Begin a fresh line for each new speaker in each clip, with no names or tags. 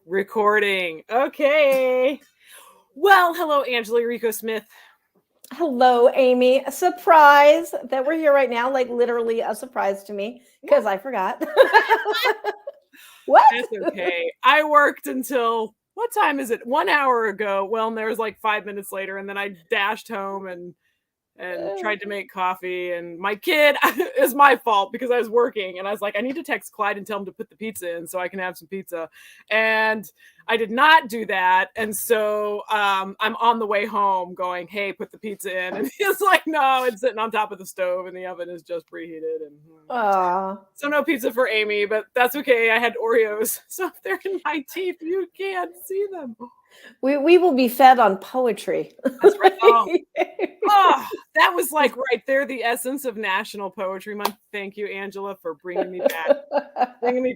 Recording. Okay. Well, hello, Angela Yuriko Smith.
Hello, Amy. A surprise that we're here right now, like literally a surprise to me because I forgot. What?
That's okay. I worked until what time is it? 1 hour ago. Well, and there was like 5 minutes later, and then I dashed home and tried to make coffee, and my kid is my fault because I was working and I was like, I need to text Clyde and tell him to put the pizza in so I can have some pizza, and I did not do that, and so I'm on the way home going, hey, put the pizza in, and he's like, no, it's sitting on top of the stove and the oven is just preheated, and so no pizza for Amy, but that's okay. I had Oreos, so if they're in my teeth, you can't see them.
We will be fed on poetry.
That's right. Oh, that was like right there, the essence of National Poetry Month. Thank you, Angela, for bringing me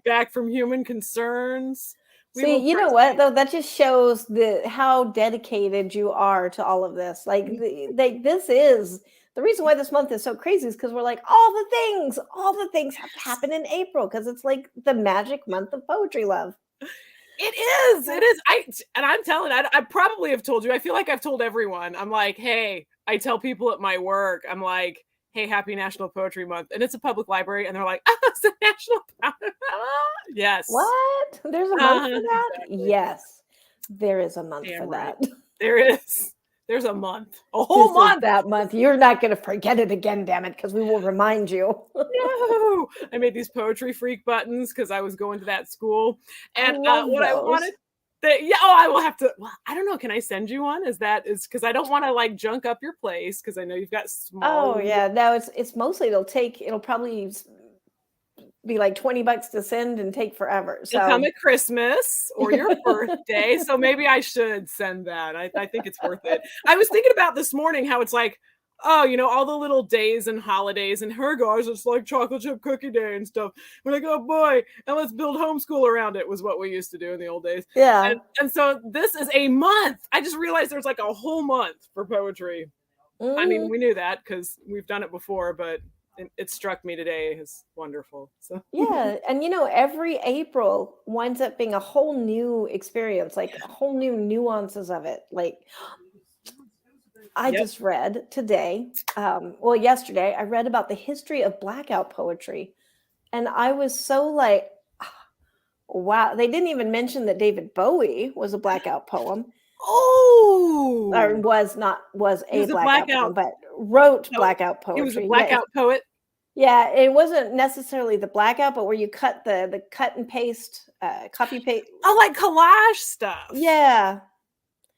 back from human concerns.
See, you know what though? That just shows how dedicated you are to all of this. Like, this is the reason why this month is so crazy, is because we're like, all the things have to happen in April because it's like the magic month of poetry love.
It is. I'm telling, I probably have told you. I feel like I've told everyone. I'm like, hey, I tell people at my work, I'm like, hey, happy National Poetry Month. And it's a public library. And they're like, oh, it's a National Poetry Month. Yes.
What? There's a month for that? Exactly. Yes. There is a month for that.
There is. There's a month. A whole month.
That month. You're not going to forget it again, damn it, because we will remind you.
No. I made these Poetry Freak buttons because I was going to that school. And what I wanted... I will have to. Well, I don't know. Can I send you one? Is because I don't want to like junk up your place because I know you've got small.
Oh yeah, no, it's mostly it'll probably be like $20 to send and take forever. So
it'll come at Christmas or your birthday. So maybe I should send that. I think it's worth it. I was thinking about this morning how it's like, oh, all the little days and holidays, and her guys, it's like chocolate chip cookie day and stuff. We're like, oh boy, and let's build homeschool around it, was what we used to do in the old days.
Yeah.
And so this is a month. I just realized there's like a whole month for poetry. I mean, we knew that because we've done it before, but it struck me today as wonderful. So
yeah, and every April winds up being a whole new experience, like a whole new nuances of it. Like, I just read today, yesterday, I read about the history of Blackout poetry. And I was so like, wow. They didn't even mention that David Bowie was a Blackout poem.
Oh!
Or was a Blackout poem, but wrote Blackout poetry.
He was a Blackout poet?
Yeah, it wasn't necessarily the Blackout, but where you cut the cut and paste, copy paste.
Oh, like collage stuff.
Yeah.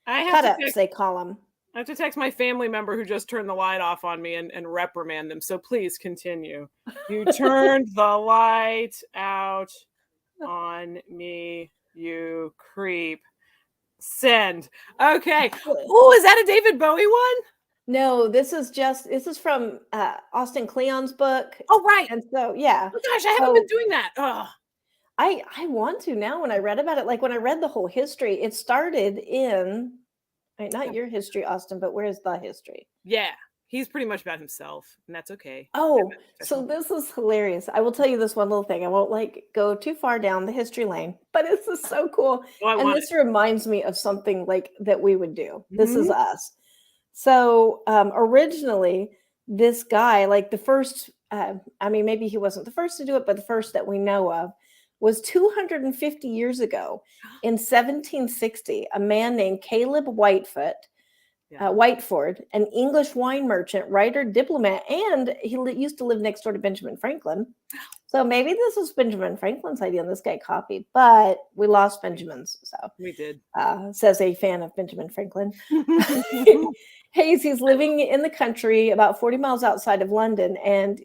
Cut-ups,
they call them.
I have to text my family member who just turned the light off on me and reprimand them. So please continue. You turned the light out on me, you creep. Send. Okay. Oh, is that a David Bowie one?
No, this is from Austin Kleon's book.
Oh, right.
And so, yeah.
Oh, gosh, I haven't been doing that. Ugh.
I want to now. When I read about it, like when I read the whole history, it started in... not your history, Austin, but where's the history?
Yeah, he's pretty much about himself, and that's okay.
Oh, so this is hilarious. I will tell you this one little thing. I won't go too far down the history lane, but this is so cool. And this reminds me of something like that we would do. Mm-hmm. This is us. So originally, this guy, like the first, maybe he wasn't the first to do it, but the first that we know of, was 250 years ago in 1760, a man named Caleb Whiteford, an English wine merchant, writer, diplomat, and he used to live next door to Benjamin Franklin. So maybe this was Benjamin Franklin's idea and this guy copied, but we lost Benjamin's. So
we did.
Says a fan of Benjamin Franklin. He's living in the country about 40 miles outside of London, and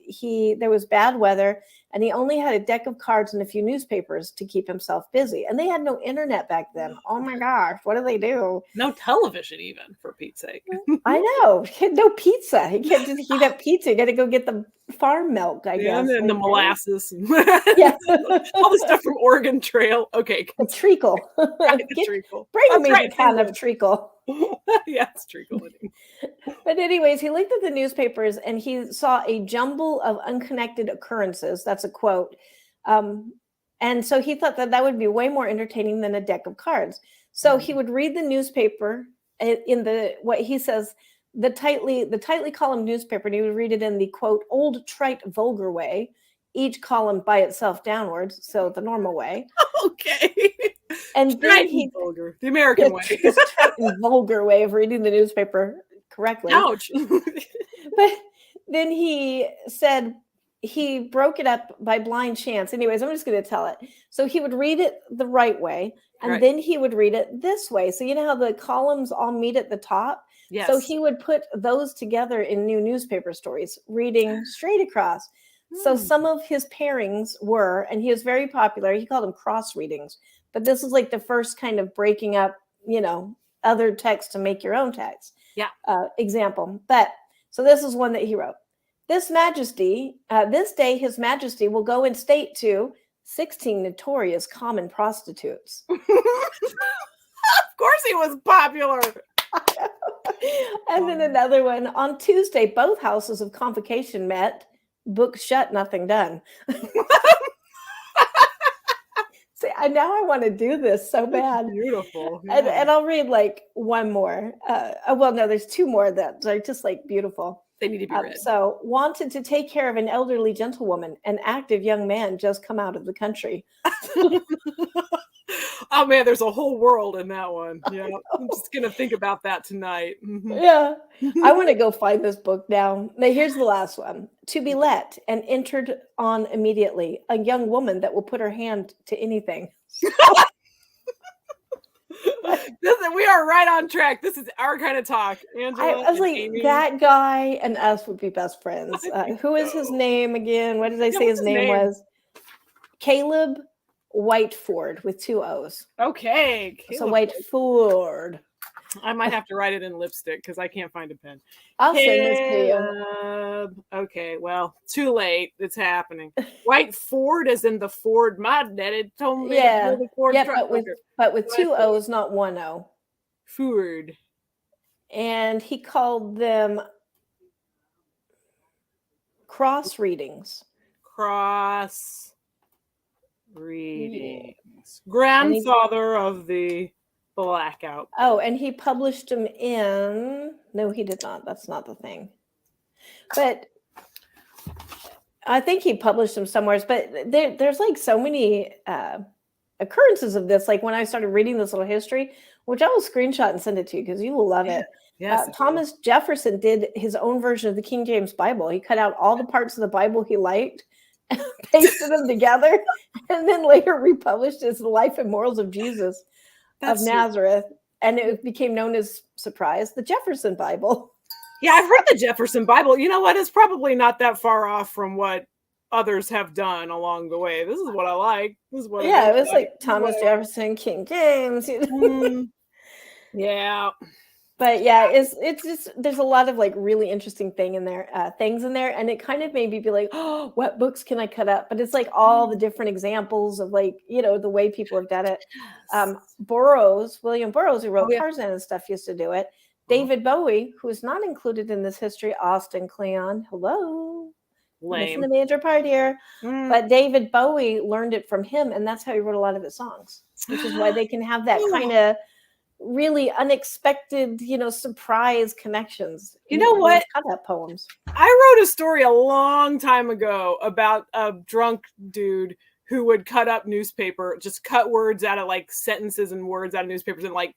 there was bad weather, and he only had a deck of cards and a few newspapers to keep himself busy. And they had no internet back then. Oh my gosh, what do they do?
No television, even, for Pete's sake.
I know. He had no pizza. He can't just heat up pizza. You got to go get the farm milk, I guess.
And the molasses. Yeah. All the stuff from Oregon Trail. Okay.
The treacle.
Treacle.
Bring me a can of treacle.
Yeah, it's treacle.
But anyways, he looked at the newspapers and he saw a jumble of unconnected occurrences. That's a quote. And And so he thought that that would be way more entertaining than a deck of cards. So he would read the newspaper in the, what he says, the tightly columned newspaper, and he would read it in the quote, old trite vulgar way, each column by itself downwards, so the normal way.
Okay.
And then he
vulgar, the American way.
Vulgar way of reading the newspaper correctly.
Ouch.
But then he said he broke it up by blind chance. Anyways, I'm just going to tell it. So he would read it the right way, and then he would read it this way. So you know how the columns all meet at the top?
Yes.
So he would put those together in new newspaper stories, reading straight across. So some of his pairings were, and he was very popular, he called them cross readings. But this is like the first kind of breaking up, you know, other text to make your own text.
Yeah.
Example. But so this is one that he wrote. This day his majesty will go in state to 16 notorious common prostitutes.
Of course he was popular.
And then another one. On Tuesday, both houses of convocation met. Book shut, nothing done. See, now I want to do this so bad.
Beautiful. Yeah.
And I'll read like one more. Well, no, there's two more that are just like beautiful.
They need to be read.
So, wanted to take care of an elderly gentlewoman, an active young man just come out of the country.
Oh man, there's a whole world in that one. Yeah, I'm just gonna think about that tonight.
Yeah, I want to go find this book now. Now, here's the last one. To be let and entered on immediately, a young woman that will put her hand to anything.
We are right on track. This is our kind of talk. Angela,
I was like,
Amy.
That guy and us would be best friends. Who is his name again? What did I say his name was? Caleb Whiteford with 2 O's.
Okay.
So Whiteford.
I might have to write it in lipstick because I can't find a pen.
I'll send this to you.
Okay, well, too late. It's happening. Whiteford is in the Ford. My daddy told me to the Ford truck.
But with 2 O's, not 1 O.
Ford.
And he called them cross readings.
Cross readings. Grandfather of the Blackout.
Oh, and he published them in... No, he did not. That's not the thing. But I think he published them somewhere. But there's like so many occurrences of this. Like when I started reading this little history, which I will screenshot and send it to you because you will love it.
Yes,
Thomas Jefferson did his own version of the King James Bible. He cut out all the parts of the Bible he liked, pasted them together, and then later republished as The Life and Morals of Jesus of Nazareth. And it became known as, surprise, the Jefferson Bible.
Yeah, I've read the Jefferson Bible. You know what? It's probably not that far off from what others have done along the way. This is what I like. This is what
it was like Thomas Jefferson, King James. You know?
Yeah.
But yeah, it's just, there's a lot of like really interesting things in there, and it kind of made me be like, oh, what books can I cut up? But it's like all the different examples of like, you know, the way people have done it. William Burroughs, who wrote Tarzan and stuff, used to do it. David Bowie, who is not included in this history, Austin Kleon, hello. Missing the major part here. But David Bowie learned it from him, and that's how he wrote a lot of his songs, which is why they can have that kind of really unexpected, you know, surprise connections.
You know what?
Cut up poems.
I wrote a story a long time ago about a drunk dude who would cut up newspaper, just cut words out of like sentences and words out of newspapers and like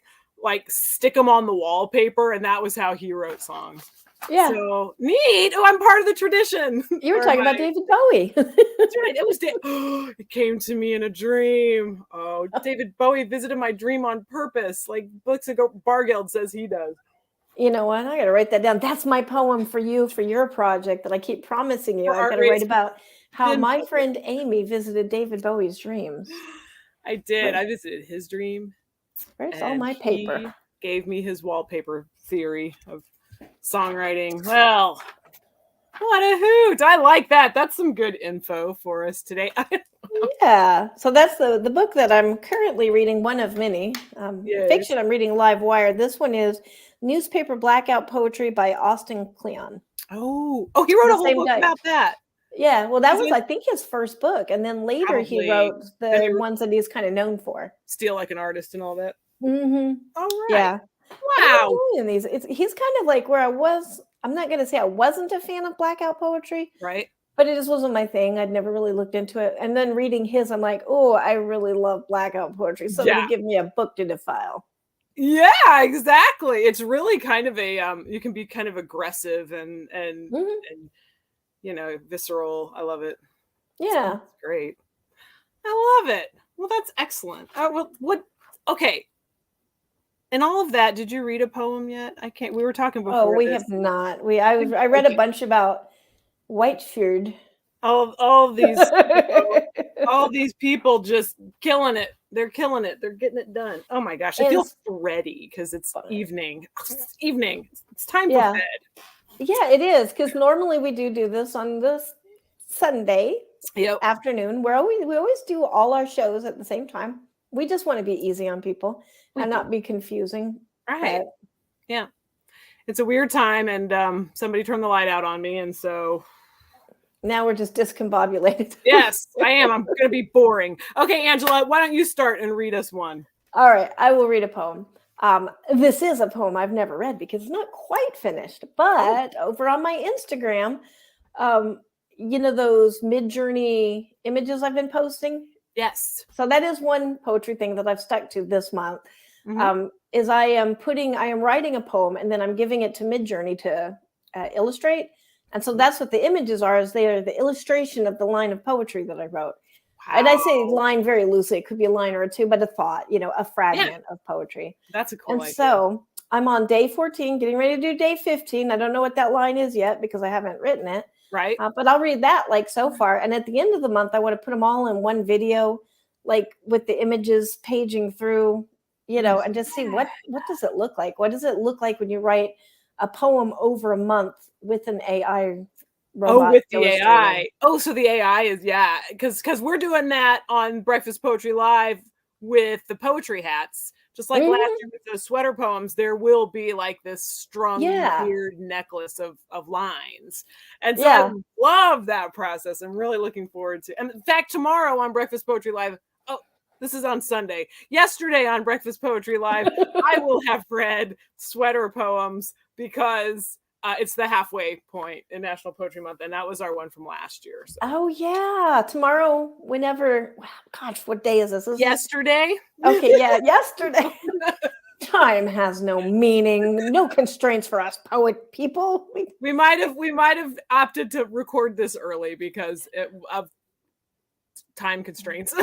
stick them on the wallpaper, and that was how he wrote songs.
Yeah.
So neat. Oh, I'm part of the tradition.
You were talking about David Bowie.
That's right. It was it came to me in a dream. Oh, David Bowie visited my dream on purpose, like Books Ago Bargeld says he does.
You know what? I got to write that down. That's my poem for you, for your project that I keep promising you. I've got to write about how my friend Amy visited David Bowie's dreams.
I did. I visited his dream.
Where's all my paper?
He gave me his wallpaper theory of songwriting. Well, what a hoot. I like that. That's some good info for us today.
Yeah. So that's the book that I'm currently reading, one of many. Fiction, I'm reading Live Wire. This one is Newspaper Blackout Poetry by Austin Kleon.
Oh, he wrote a whole book about that.
Yeah, well, that was, I think, his first book, and then later he
Probably.
wrote the ones that he's kind of known for.
Steal Like an Artist and all that.
Mm-hmm.
All right.
Yeah.
Wow.
I'm these. He's kind of like where I was. I'm not going to say I wasn't a fan of Blackout Poetry,
right?
But it just wasn't my thing. I'd never really looked into it. And then reading his, I'm like, oh, I really love Blackout Poetry. Somebody give me a book to defile.
Yeah, exactly. It's really kind of a you can be kind of aggressive and you know, visceral. I love it.
Yeah,
it's great. I love it. Well, that's excellent. Okay. In all of that, did you read a poem yet? I can't. We were talking before.
Oh, we have not. I read a bunch about Whitebeard.
All these people just killing it. They're killing it. They're getting it done. Oh my gosh, I feel ready because it's evening. It's evening. It's time for bed.
Yeah, it is, because normally we do this on this Sunday afternoon. We always do all our shows at the same time. We just want to be easy on people and not be confusing.
Right. Yeah. It's a weird time, and somebody turned the light out on me, and so
now we're just discombobulated.
Yes, I am. I'm going to be boring. Okay, Angela, why don't you start and read us one?
All right, I will read a poem. This is a poem I've never read because it's not quite finished, but over on my Instagram, you know those Mid-Journey images I've been posting?
Yes.
So that is one poetry thing that I've stuck to this month. Is I am writing a poem and then I'm giving it to Mid-Journey to illustrate. And so that's what the images are, is they are the illustration of the line of poetry that I wrote. Wow. And I say line very loosely. It could be a line or two, but a thought, you know, a fragment of poetry.
That's a cool idea.
So I'm on day 14, getting ready to do day 15. I don't know what that line is yet because I haven't written it.
Right.
But I'll read that like so far. And at the end of the month, I want to put them all in one video, like with the images paging through, you know, and just see what does it look like? What does it look like when you write a poem over a month with an AI robot?
Oh, with the AI. Oh, so the AI is, because we're doing that on Breakfast Poetry Live with the poetry hats. Just like last year with those sweater poems, there will be like this strung weird necklace of lines. And so I love that process. I'm really looking forward to. And in fact, tomorrow on Breakfast Poetry Live, this is on Sunday. Yesterday on Breakfast Poetry Live, I will have read sweater poems because it's the halfway point in National Poetry Month, and that was our one from last year. So.
Oh yeah, tomorrow, whenever. Gosh, what day is this?
Yesterday.
Okay, yeah, yesterday. Time has no meaning, no constraints for us poet people.
We might have opted to record this early because of time constraints.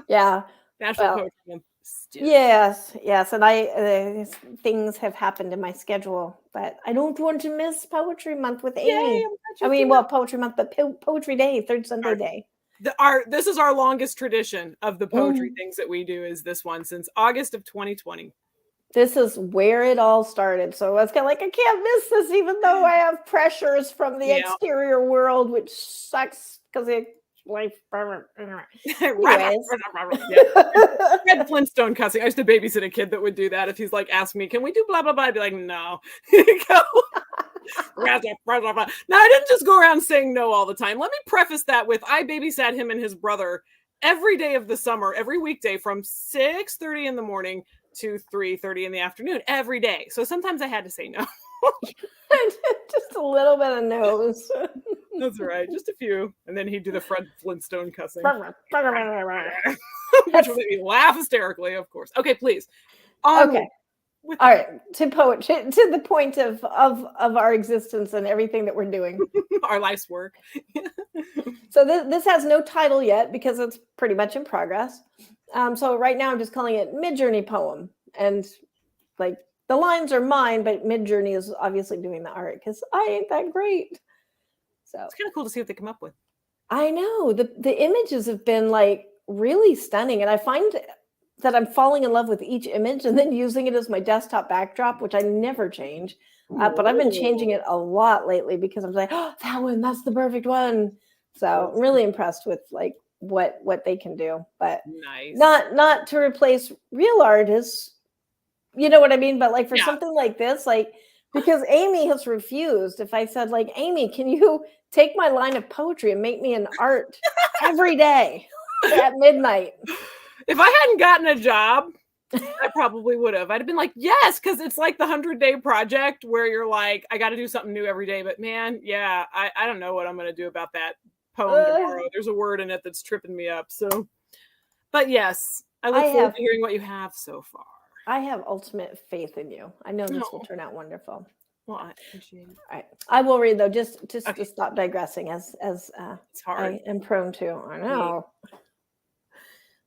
Yeah.
National Poetry Month.
Yes, and things have happened in my schedule, but I don't want to miss Poetry Month with Amy. Poetry Month, but Poetry Day, third Sunday day.
This is our longest tradition of the poetry things that we do, is this one since August of 2020.
This is where it all started. So I was kind of like, I can't miss this, even though I have pressures from the exterior world, which sucks because life.
Red Flintstone cussing. I used to babysit a kid that would do that. If he's like, ask me, can we do blah blah blah? I'd be like, no. No, I didn't just go around saying no all the time. Let me preface that with, I babysat him and his brother every day of the summer, every weekday from 6:30 in the morning to 3:30 in the afternoon every day. So sometimes I had to say no.
Just a little bit of no's.
That's right, just a few, and then he'd do the Fred Flintstone cussing, which would make me laugh hysterically, of course. Okay, please.
Okay. All right, to poetry, to the point of our existence and everything that we're doing,
our life's work.
So this has no title yet because it's pretty much in progress. So right now I'm just calling it Mid-Journey Poem, and like the lines are mine, but Mid-Journey is obviously doing the art because I ain't that great. So
it's kind of cool to see what they come up with.
I know the images have been like really stunning, and I find that I'm falling in love with each image and then using it as my desktop backdrop, which I never change. But I've been changing it a lot lately because I'm like, oh, that one, that's the perfect one. So I'm really impressed with like what they can do, but not to replace real artists, you know what I mean? But like for something like this, like, because Amy has refused. If I said like, Amy, can you take my line of poetry and make me an art every day at midnight.
If I hadn't gotten a job, I probably would have. I'd have been like, yes, because it's like the 100-day project where you're like, I got to do something new every day. But man, yeah, I don't know what I'm going to do about that poem tomorrow. There's a word in it that's tripping me up. So, but yes, I look forward to hearing what you have so far.
I have ultimate faith in you. I know this will turn out wonderful.
Well, I appreciate it.
All right. I will read though, just to stop digressing as
it's hard.
I am prone to. I know.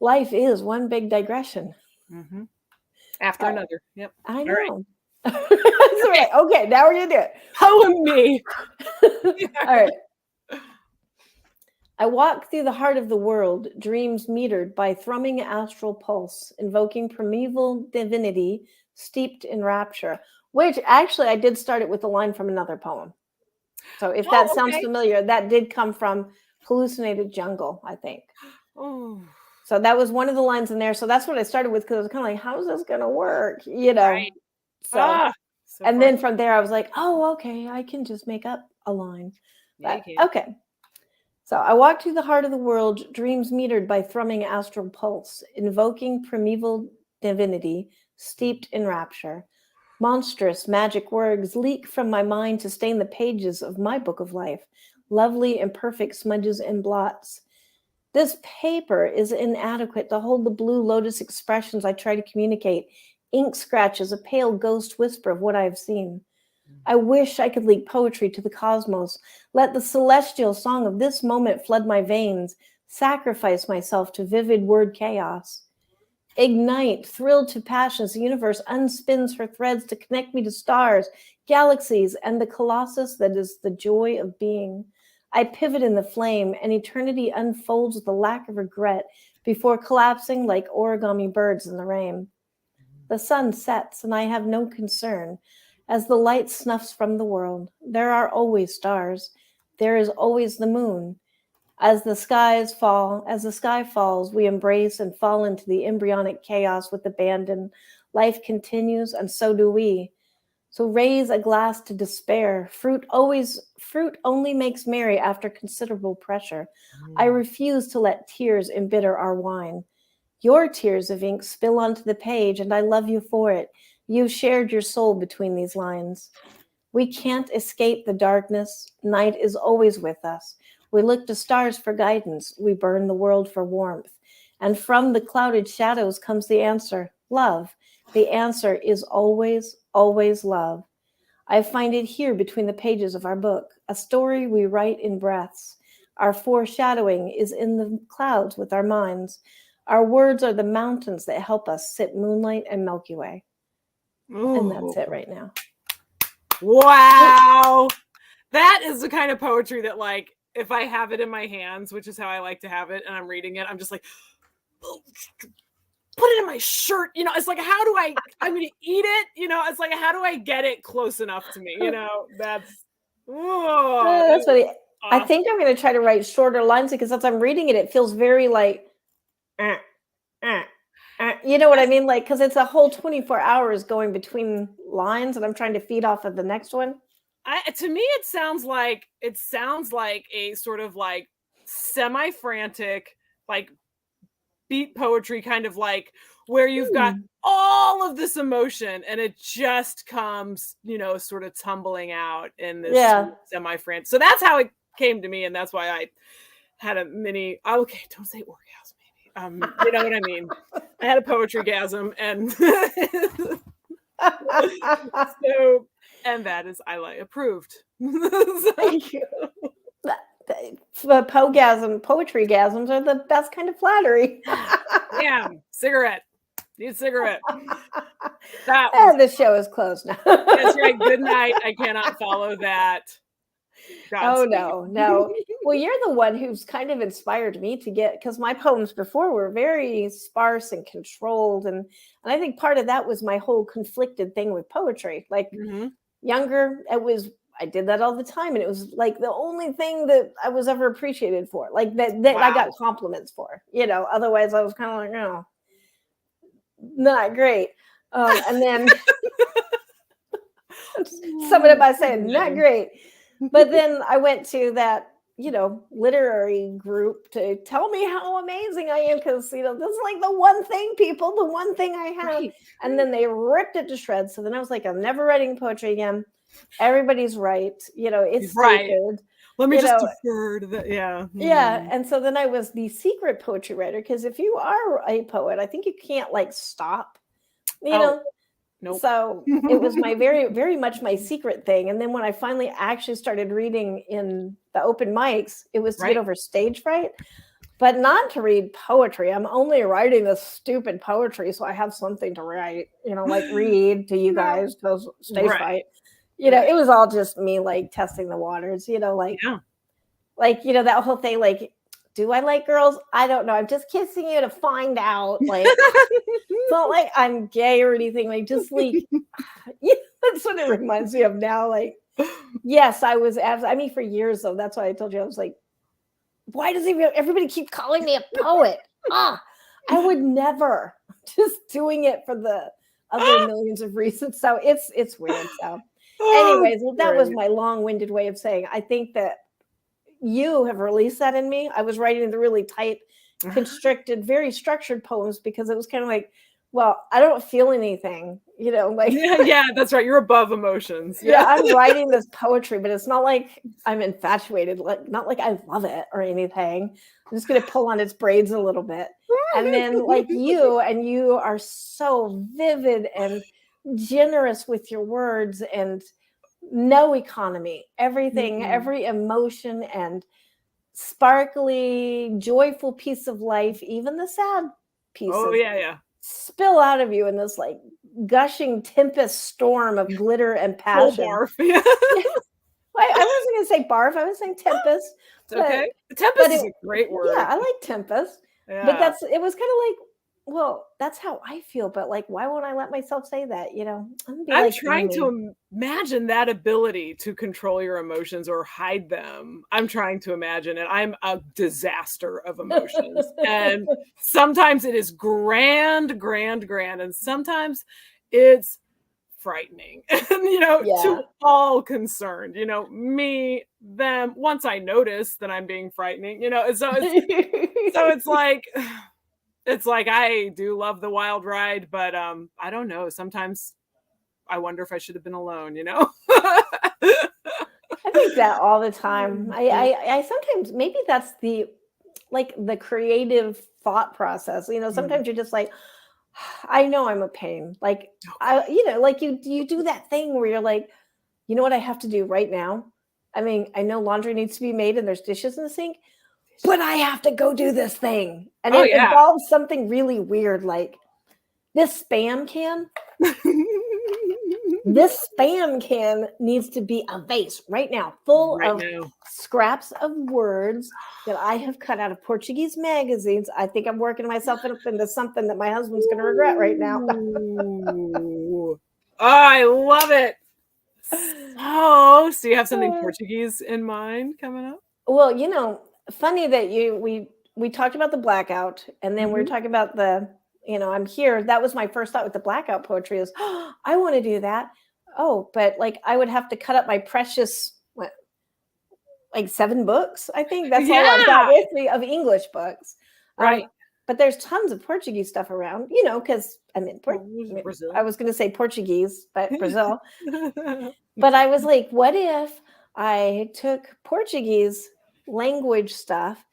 Life is one big digression.
Mm-hmm. After another. Yep.
I know. All right. Okay, now we're gonna do it.
Poem me.
All right. I walk through the heart of the world, dreams metered by thrumming astral pulse, invoking primeval divinity steeped in rapture. Which actually, I did start it with a line from another poem. So if that sounds familiar, that did come from Hallucinated Jungle, I think.
Oh.
So that was one of the lines in there. So that's what I started with, because I was kind of like, how is this going to work? You know?
Right.
So then from there, I was like, oh, okay, I can just make up a line.
Yeah,
okay. So I walk through the heart of the world, dreams metered by thrumming astral pulse, invoking primeval divinity steeped in rapture. Monstrous magic words leak from my mind to stain the pages of my book of life, lovely imperfect smudges and blots. This paper is inadequate to hold the blue lotus expressions I try to communicate. Ink scratches, a pale ghost whisper of what I have seen. I wish I could leak poetry to the cosmos. Let the celestial song of this moment flood my veins. Sacrifice myself to vivid word chaos. Ignite, thrilled to passion as the universe unspins her threads to connect me to stars, galaxies, and the colossus that is the joy of being. I pivot in the flame, and eternity unfolds with a lack of regret before collapsing like origami birds in the rain. The sun sets, and I have no concern. As the light snuffs from the world, there are always stars. There is always the moon. As the sky falls, we embrace and fall into the embryonic chaos with abandon. Life continues, and so do we. So raise a glass to despair. Fruit only makes merry after considerable pressure. I refuse to let tears embitter our wine. Your tears of ink spill onto the page, and I love you for it. You shared your soul between these lines. We can't escape the darkness. Night is always with us. We look to stars for guidance. We burn the world for warmth. And from the clouded shadows comes the answer, love. The answer is always, always love. I find it here between the pages of our book, a story we write in breaths. Our foreshadowing is in the clouds with our minds. Our words are the mountains that help us sip moonlight and Milky Way. Ooh. And that's it right now.
Wow. That is the kind of poetry that, like, if I have it in my hands, which is how I like to have it, and I'm reading it, I'm just like, oh, put it in my shirt. You know, it's like, I'm going to eat it. You know, it's like, how do I get it close enough to me? You know, that's
what awesome. I think I'm going to try to write shorter lines, because as I'm reading it, it feels very like, you know what I mean? Like, because it's a whole 24 hours going between lines, and I'm trying to feed off of the next one.
To me, it sounds like a sort of like semi-frantic, like beat poetry, kind of like where you've got all of this emotion and it just comes, you know, sort of tumbling out in this semi-frantic. So that's how it came to me, and that's why I had a mini. Okay, don't say orgasm. You know what I mean? I had a poetry-gasm, and so. And that is approved.
Thank you. Poetry-gasms are the best kind of flattery.
Yeah, cigarette. Need a cigarette.
The show is closed now.
That's right. Good night. I cannot follow that.
Godspeed. Oh, no. Well, you're the one who's kind of inspired me to get, because my poems before were very sparse and controlled. And I think part of that was my whole conflicted thing with poetry. Like, younger, I did that all the time, and it was like the only thing that I was ever appreciated for, like that I got compliments for, you know. Otherwise I was kind of like, oh, not great. And then sum it up by saying not great. But then I went to that, literary group to tell me how amazing I am, because, this is like the one thing, people, the one thing I have. Right. And then they ripped it to shreds. So then I was like, I'm never writing poetry again. Everybody's right. It's
right.
stupid.
Let me just defer to that. Yeah.
Yeah. And so then I was the secret poetry writer, because if you are a poet, I think you can't like stop, know. Nope. So it was my very, very much my secret thing. And then when I finally actually started reading in the open mics, it was to get over stage fright, but not to read poetry. I'm only writing this stupid poetry so I have something to write, like read to you guys, because stage fright. It was all just me like testing the waters, like, that whole thing, like, do I like girls? I don't know. I'm just kissing you to find out. Like, it's not like I'm gay or anything. Like, just like, that's what it reminds me of now. Like, yes, I was, for years though. That's why I told you, I was like, why does everybody keep calling me a poet? I would never. Just doing it for the other millions of reasons. So it's weird. So, anyways, that was my long-winded way of saying, I think that you have released that in me. I was writing the really tight, constricted, very structured poems because it was kind of like, well, I don't feel anything, like.
Yeah, that's right. You're above emotions.
Yeah, I'm writing this poetry, but it's not like I'm infatuated, like not like I love it or anything. I'm just going to pull on its braids a little bit. And then like you are so vivid and generous with your words, and no economy, everything, every emotion and sparkly, joyful piece of life, even the sad pieces, spill out of you in this like gushing tempest storm of glitter and passion.
Barf.
I wasn't going to say barf. I was saying tempest.
Okay. Tempest is a great word.
Yeah, I like tempest. Yeah. But it was kind of like, well, that's how I feel, but like, why won't I let myself say that?
I'm trying to imagine that ability to control your emotions or hide them. I'm trying to imagine it. I'm a disaster of emotions. And sometimes it is grand, and sometimes it's frightening, to all concerned, me, them, once I notice that I'm being frightening, so it's like, it's like, I do love the wild ride, but I don't know. Sometimes I wonder if I should have been alone,
I think that all the time. I sometimes, maybe that's the creative thought process. Sometimes you're just like, I know I'm a pain. Like, like you do that thing where you're like, you know what I have to do right now? I mean, I know laundry needs to be made and there's dishes in the sink, but I have to go do this thing. And it involves something really weird, like this Spam can. This Spam can needs to be a vase right now, full of scraps of words that I have cut out of Portuguese magazines. I think I'm working myself up into something that my husband's going to regret right now.
I love it. So you have something Portuguese in mind coming up?
Well, funny that we talked about the blackout, and then we were talking about the, I'm here. That was my first thought with the blackout poetry is, I want to do that. Oh, but like I would have to cut up my precious, like 7 books. I think that's all I've got with me of English books.
Right.
But there's tons of Portuguese stuff around, because I'm in Brazil. I was going to say Portuguese, but Brazil. But I was like, what if I took Portuguese language stuff,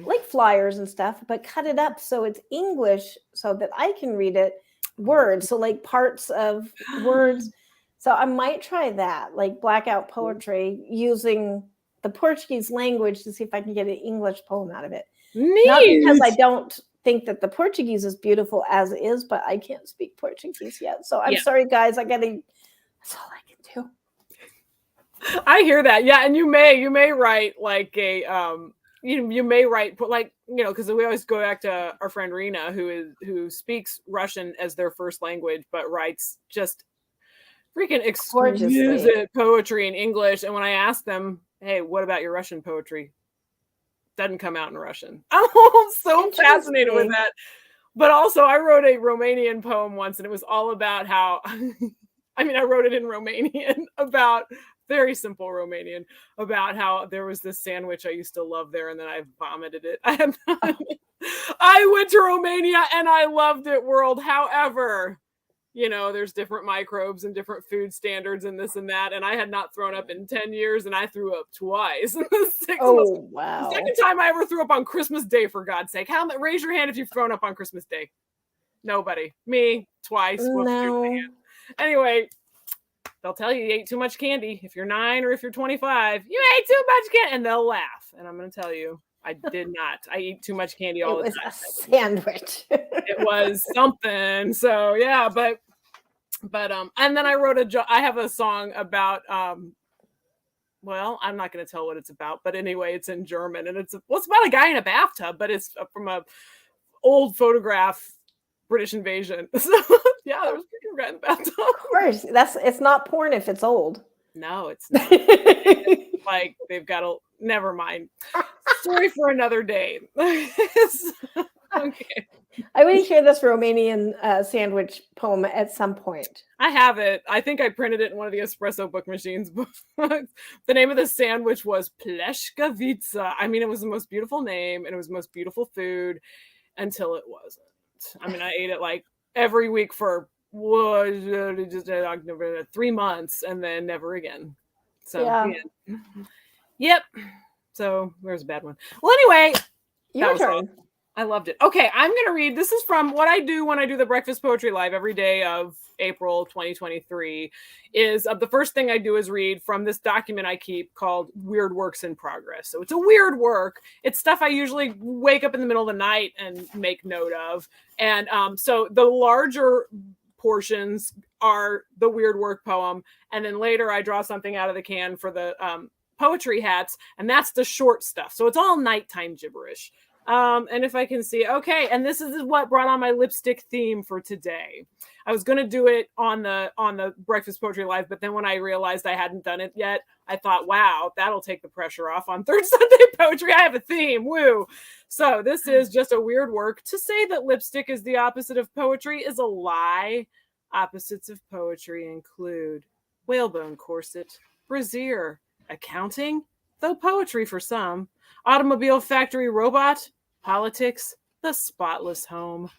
like flyers and stuff, but cut it up so it's English so that I can read it words. So like parts of words. So I might try that, like blackout poetry using the Portuguese language to see if I can get an English poem out of it.
Neat.
Not because I don't think that the Portuguese is beautiful as is, but I can't speak Portuguese yet. So I'm sorry, guys. that's all I can do.
I hear that. Yeah. And you may write like a, you may write, like, because we always go back to our friend Rena, who speaks Russian as their first language, but writes just freaking exquisite poetry in English. And when I ask them, hey, what about your Russian poetry? Doesn't come out in Russian. I'm so fascinated with that. But also I wrote a Romanian poem once, and it was all about how, I wrote it in Romanian about very simple Romanian about how there was this sandwich I used to love there, and then I vomited it. I went to Romania and I loved it, world. However, you know, there's different microbes and different food standards and this and that. And I had not thrown up in 10 years and I threw up twice.
Oh, wow.
The second time I ever threw up on Christmas Day, for God's sake. Raise your hand if you've thrown up on Christmas Day. Nobody. Me, twice.
No.
Anyway, they'll tell you ate too much candy. If you're 9 or if you're 25, you ate too much candy. And they'll laugh. And I'm going to tell you, I did not. I eat too much candy all the time.
It was a sandwich.
It was something. So yeah, but and then I wrote I have a song about well, I'm not going to tell what it's about, but anyway, it's in German, and it's about a guy in a bathtub, but it's from a old photograph, British invasion. So yeah, there was a guy in the bathtub.
Of course, it's not porn if it's old.
No, it's not. It's like they've got a. Never mind. Story for another day. Okay.
I want to share this Romanian sandwich poem at some point.
I have it. I think I printed it in one of the espresso book machines. The name of the sandwich was Pleshkavica. I mean, it was the most beautiful name and it was the most beautiful food until it wasn't. I mean, I ate it like every week for 3 months and then never again. So, yeah. Yep. So, where's a bad one? Well, anyway,
your turn.
I loved it. Okay, I'm going to read. This is from what I do when I do the Breakfast Poetry Live every day of April 2023. Is the first thing I do is read from this document I keep called Weird Works in Progress. So it's a weird work. It's stuff I usually wake up in the middle of the night and make note of. And so the larger portions are the weird work poem. And then later I draw something out of the can for the poetry hats. And that's the short stuff. So it's all nighttime gibberish. And if I can see, okay. And this is what brought on my lipstick theme for today. I was going to do it on the Breakfast Poetry Live, but then when I realized I hadn't done it yet, I thought, wow, that'll take the pressure off on Third Sunday Poetry. I have a theme. Woo. So this is just a weird work. To say that lipstick is the opposite of poetry is a lie. Opposites of poetry include whalebone corset, brassiere, accounting, though poetry for some, automobile factory robot, politics, the spotless home.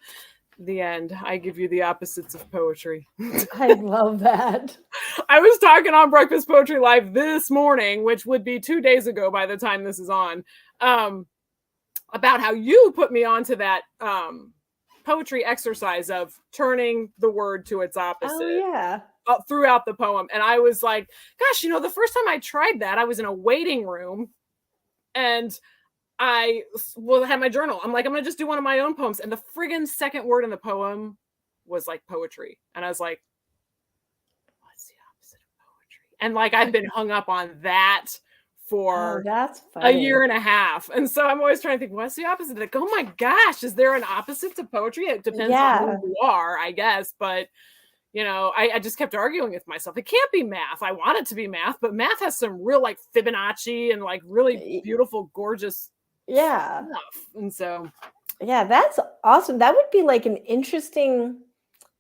The end. I give you the opposites of poetry.
I love that.
I was talking on Breakfast Poetry Live this morning, which would be 2 days ago by the time this is on, about how you put me onto that poetry exercise of turning the word to its opposite.
Oh, yeah.
Throughout the poem. And I was like, gosh, the first time I tried that, I was in a waiting room and I had my journal. I'm like, I'm going to just do one of my own poems. And the friggin' second word in the poem was like poetry. And I was like, what's the opposite of poetry? And like, I've been hung up on that for
that's
a year and a half. And so I'm always trying to think, what's the opposite? Like, oh my gosh, is there an opposite to poetry? It depends on who you are, I guess. But I just kept arguing with myself. It can't be math. I want it to be math, but math has some real like Fibonacci and like really beautiful, gorgeous stuff. And so,
yeah, that's awesome. That would be like an interesting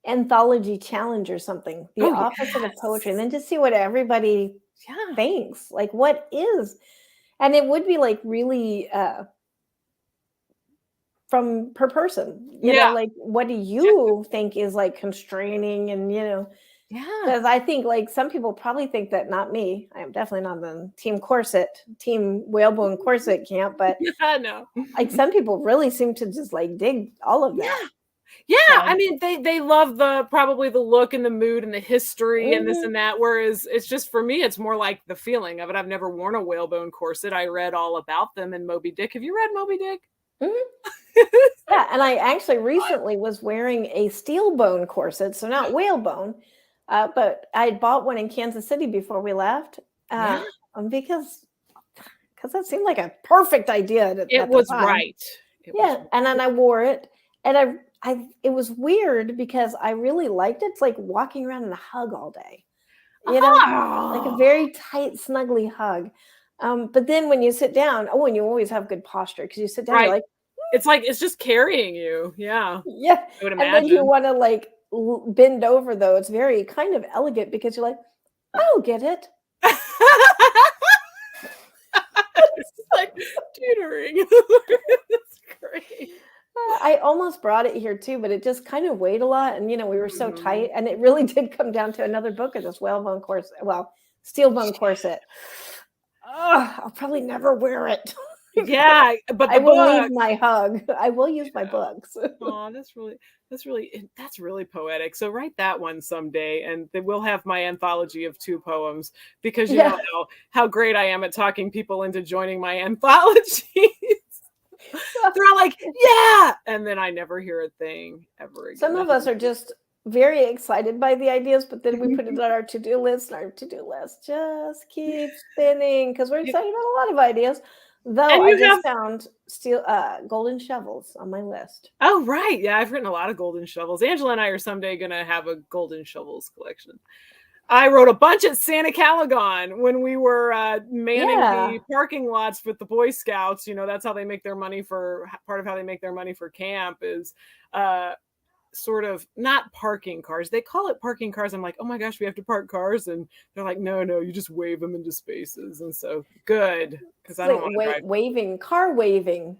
anthology challenge or something. The opposite of poetry, and then just see what everybody thinks. Like, what is, and it would be like really from per person, you know, like what do you think is like constraining and because I think like some people probably think that, not me, I am definitely not the team whalebone corset camp, but
no,
like some people really seem to just like dig all of that.
So. I mean they love probably the look and the mood and the history and this and that, whereas it's just, for me, it's more like the feeling of it. I've never worn a whalebone corset. I read all about them in Moby Dick. Have you read Moby Dick?
Yeah, and I actually recently was wearing a steel bone corset, so not whalebone, but I had bought one in Kansas City before we left, because that seemed like a perfect idea.
It was right.
And then I wore it, and it was weird because I really liked it. It's like walking around in a hug all day, like a very tight, snuggly hug. But then when you sit down, and you always have good posture because you sit down, you're like, it's
just carrying you. Yeah.
Yeah.
I would
imagine.
imagine.
And then you want to like bend over, though. It's very kind of elegant because you're like, oh, get it.
It's like tutoring. That's great.
I almost brought it here too, but it just kind of weighed a lot. And, we were so tight. And it really did come down to another book of this whalebone corset. Well, steel bone corset. Oh, I'll probably never wear it.
Yeah, but
I will leave my hug. I will use my books.
Oh, that's really poetic. So write that one someday, and then we'll have my anthology of 2 poems, because you know how great I am at talking people into joining my anthologies. They're all like, yeah, and then I never hear a thing ever again.
Some of us are just very excited by the ideas, but then we put it on our to-do list, and our to-do list just keeps spinning because we're excited about a lot of ideas. Though I just found golden shovels on my list.
Oh, right. Yeah, I've written a lot of golden shovels. Angela and I are someday going to have a golden shovels collection. I wrote a bunch at Santa Calagon when we were manning the parking lots with the Boy Scouts. That's how they make their money part of how they make their money for camp is sort of not parking cars. They call it parking cars. I'm like, oh my gosh, we have to park cars. And they're like, no, you just wave them into spaces. And so good. Because I don't want to drive.
Car waving.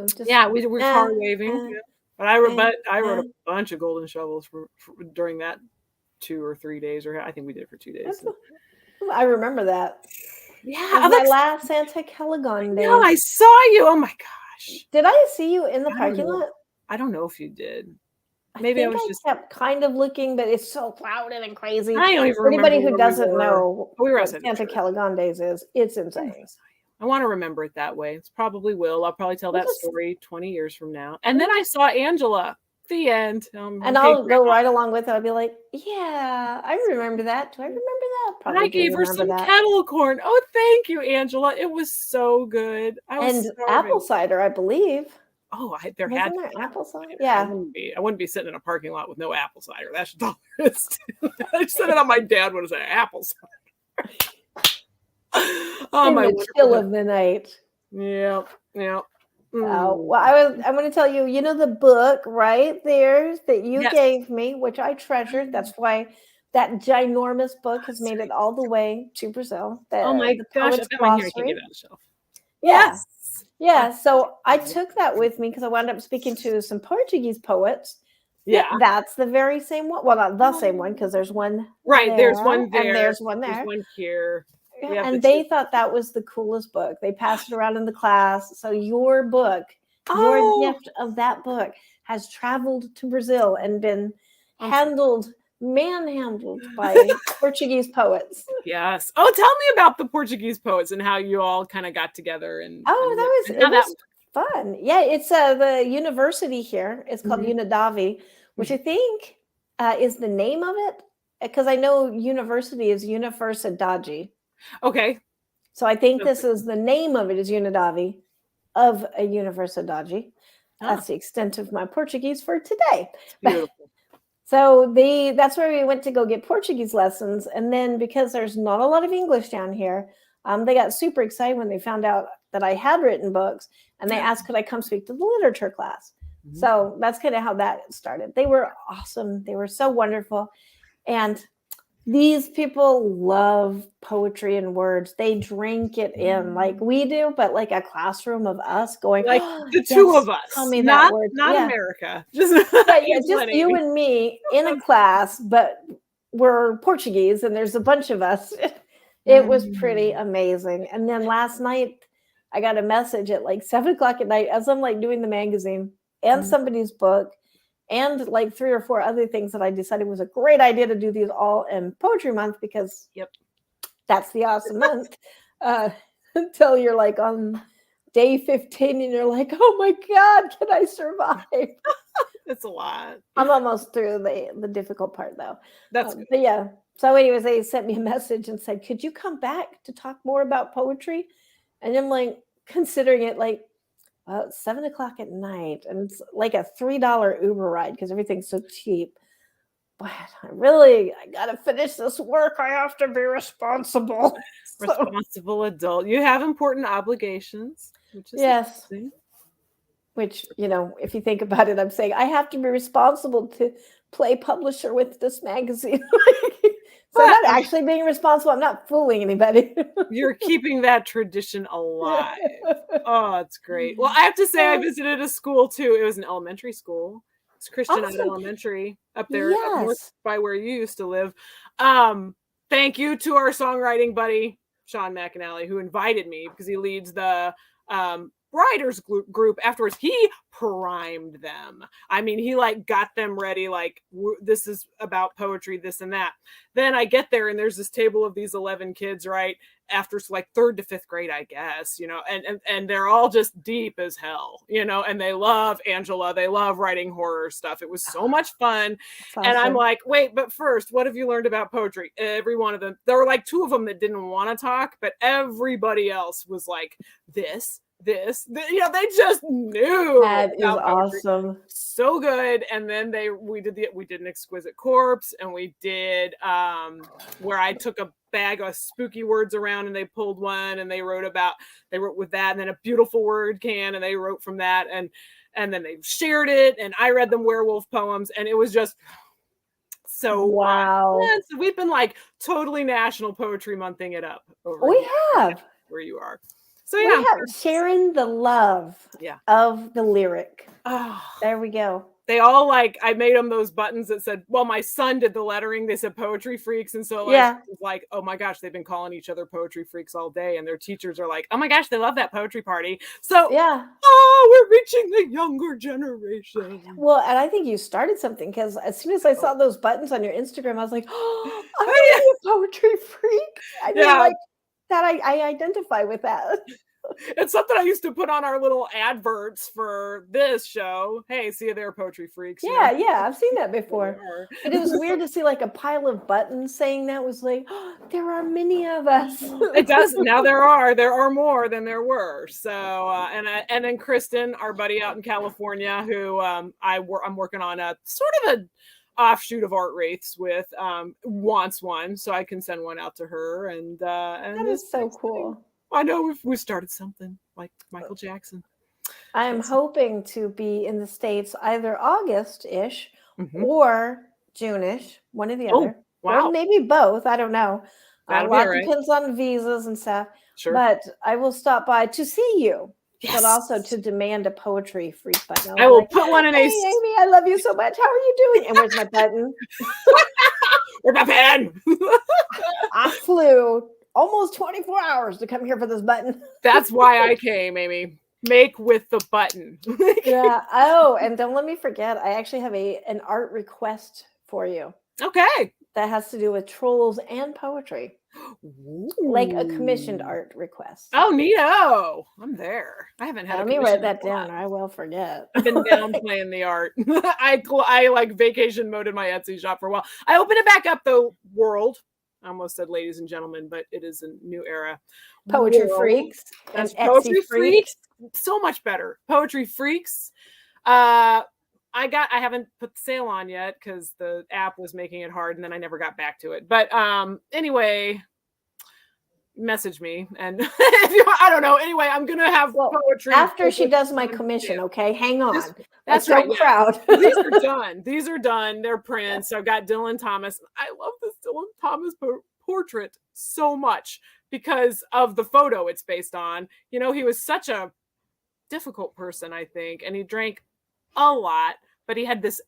Just we're car waving. But I wrote a bunch of golden shovels for during that 2 or 3 days, or I think we did it for 2 days.
I remember that.
Yeah,
my last Santa Calagon day.
No, I saw you. Oh my gosh!
Did I see you in the parking lot?
I don't know if you did. Maybe I was just
kept kind of looking, but it's so crowded and crazy.
I don't even
For anybody who doesn't
know
what Santa Calagon days is, it's insane.
I want to remember it that way. It's probably will. I'll probably tell that story 20 years from now. And then I saw Angela. The end.
And I'll go right along with it. I'll be like, yeah, I remember that. Do I remember that?
Probably. And I gave her some kettle corn. Oh, thank you, Angela. It was so good.
And apple cider, I believe.
Oh, there had
to be apple cider. Yeah,
I wouldn't be sitting in a parking lot with no apple cider. That's just all there is. I said it on my dad would say apple cider.
Oh, my chill of the night.
Yeah.
Well, I'm going to tell you, the book right there that you gave me, which I treasured. That's why that ginormous book has made it all the way to Brazil.
Oh my gosh! I can get it on the shelf.
Yes. Yeah. So I took that with me because I wound up speaking to some Portuguese poets. Yeah, that's the very same one. Well, not the same one because there's one.
Right. There's one there.
And there's one there.
There's one here.
Yeah, and they thought that was the coolest book. They passed it around in the class. So your book, your gift of that book has traveled to Brazil and been manhandled by Portuguese poets.
Yes. Oh, tell me about the Portuguese poets and how you all kind of got together. It was
fun. Yeah, it's the university here. It's called Unidade, which I think is the name of it. Because I know university is Universidade.
Okay.
So I think this is the name of it is Unidade of a Universidade. That's the extent of my Portuguese for today.
Beautiful.
So that's where we went to go get Portuguese lessons. And then because there's not a lot of English down here, they got super excited when they found out that I had written books. And they asked, could I come speak to the literature class? Mm-hmm. So that's kind of how that started. They were awesome. They were so wonderful. And these people love poetry and words. They drink it in like we do, but like a classroom of us going,
like the two of us.
Tell me that word.
Not America.
Just you and me in a class, but we're Portuguese and there's a bunch of us. It was pretty amazing. And then last night I got a message at like 7:00 at night as I'm like doing the magazine and somebody's book. And like 3 or 4 other things that I decided was a great idea to do these all in Poetry Month because that's the awesome month. Until you're like on day 15 and you're like, oh my God, can I survive?
It's a lot.
I'm almost through the difficult part though.
That's good.
But yeah. So anyways, they sent me a message and said, could you come back to talk more about poetry? And I'm like considering it like, well, it's 7:00 at night and it's like a $3 Uber ride because everything's so cheap. But I got to finish this work. I have to be responsible.
Responsible adult. You have important obligations. Which is interesting.
Which, if you think about it, I'm saying I have to be responsible to play publisher with this magazine. So I'm not actually being responsible. I'm not fooling anybody.
You're keeping that tradition alive. Oh, it's great. Well, I have to say I visited a school too. It was an elementary school. It's Christian Ed Elementary up there up north by where you used to live. Thank you to our songwriting buddy, Sean McAnally, who invited me because he leads the writers group afterwards. He primed them. I mean, he like got them ready, like this is about poetry, this and that. Then I get there and there's this table of these 11 kids, right? After like 3rd to 5th grade, I guess, you know, and they're all just deep as hell, you know, and they love Angela. They love writing horror stuff. It was so much fun. Awesome. And I'm like, wait, but first, what have you learned about poetry? Every one of them, there were like 2 of them that didn't want to talk, but everybody else was like this, you know, they just knew.
That is awesome.
So good. And then we did an exquisite corpse, and we did where I took a bag of spooky words around and they pulled one and they wrote with that, and then a beautiful word can, and they wrote from that, and then they shared it, and I read them werewolf poems, and it was just so
wow.
So we've been like totally National Poetry Monthing it up over where you are. So yeah,
we have sharing the love of the lyric.
Oh,
there we go.
They all like, I made them those buttons that said, well, my son did the lettering. They said poetry freaks. And so like, it's like, oh my gosh, they've been calling each other poetry freaks all day. And their teachers are like, oh my gosh, they love that poetry party. So we're reaching the younger generation.
Well, and I think you started something, because as soon as I saw those buttons on your Instagram, I was like, oh, I'm a poetry freak. I mean, like that, I identify with that.
It's something I used to put on our little adverts for this show. Hey, see you there, poetry freaks.
Yeah, I've seen that before. But it was weird to see like a pile of buttons saying that. Was like, oh, there are many of us.
It does. Now there are more than there were. So and then Kristen, our buddy out in California, who I'm working on a sort of a offshoot of Art Wraiths with, wants one, so I can send one out to her. And
that is so cool.
I know we started something like Michael Jackson.
I am hoping to be in the States either August-ish or June-ish, one or the other.
Wow.
Or maybe both. I don't know.
A
lot depends on visas and stuff. Sure. But I will stop by to see you. Yes. But also to demand a poetry freak button.
I will put one in
Hey, Amy, I love you so much. How are you doing? And where's my button?
Where's my pen?
I flew almost 24 hours to come here for this button.
That's why I came, Amy. Make with the button.
Yeah. Oh, and don't let me forget, I actually have an art request for you.
Okay.
That has to do with trolls and poetry. Ooh. Like a commissioned art request.
Oh, neato. I'm there. I haven't had.
Let me write that down, or I will forget.
I've been downplaying the art. I like vacation mode in my Etsy shop for a while. I opened it back up though. World. I almost said ladies and gentlemen, but it is a new era.
Poetry freaks.
That's poetry freaks. So much better. Poetry freaks. I haven't put the sale on yet because the app was making it hard, and then I never got back to it. But anyway, message me, and if you, I don't know. Anyway, I'm gonna have poetry
after she does my commission. Okay, hang on.
That's right. Proud. These are done. These are done. They're prints. I've got Dylan Thomas. I love this Dylan Thomas portrait so much because of the photo it's based on. You know, he was such a difficult person, I think, and he drank a lot, but he had this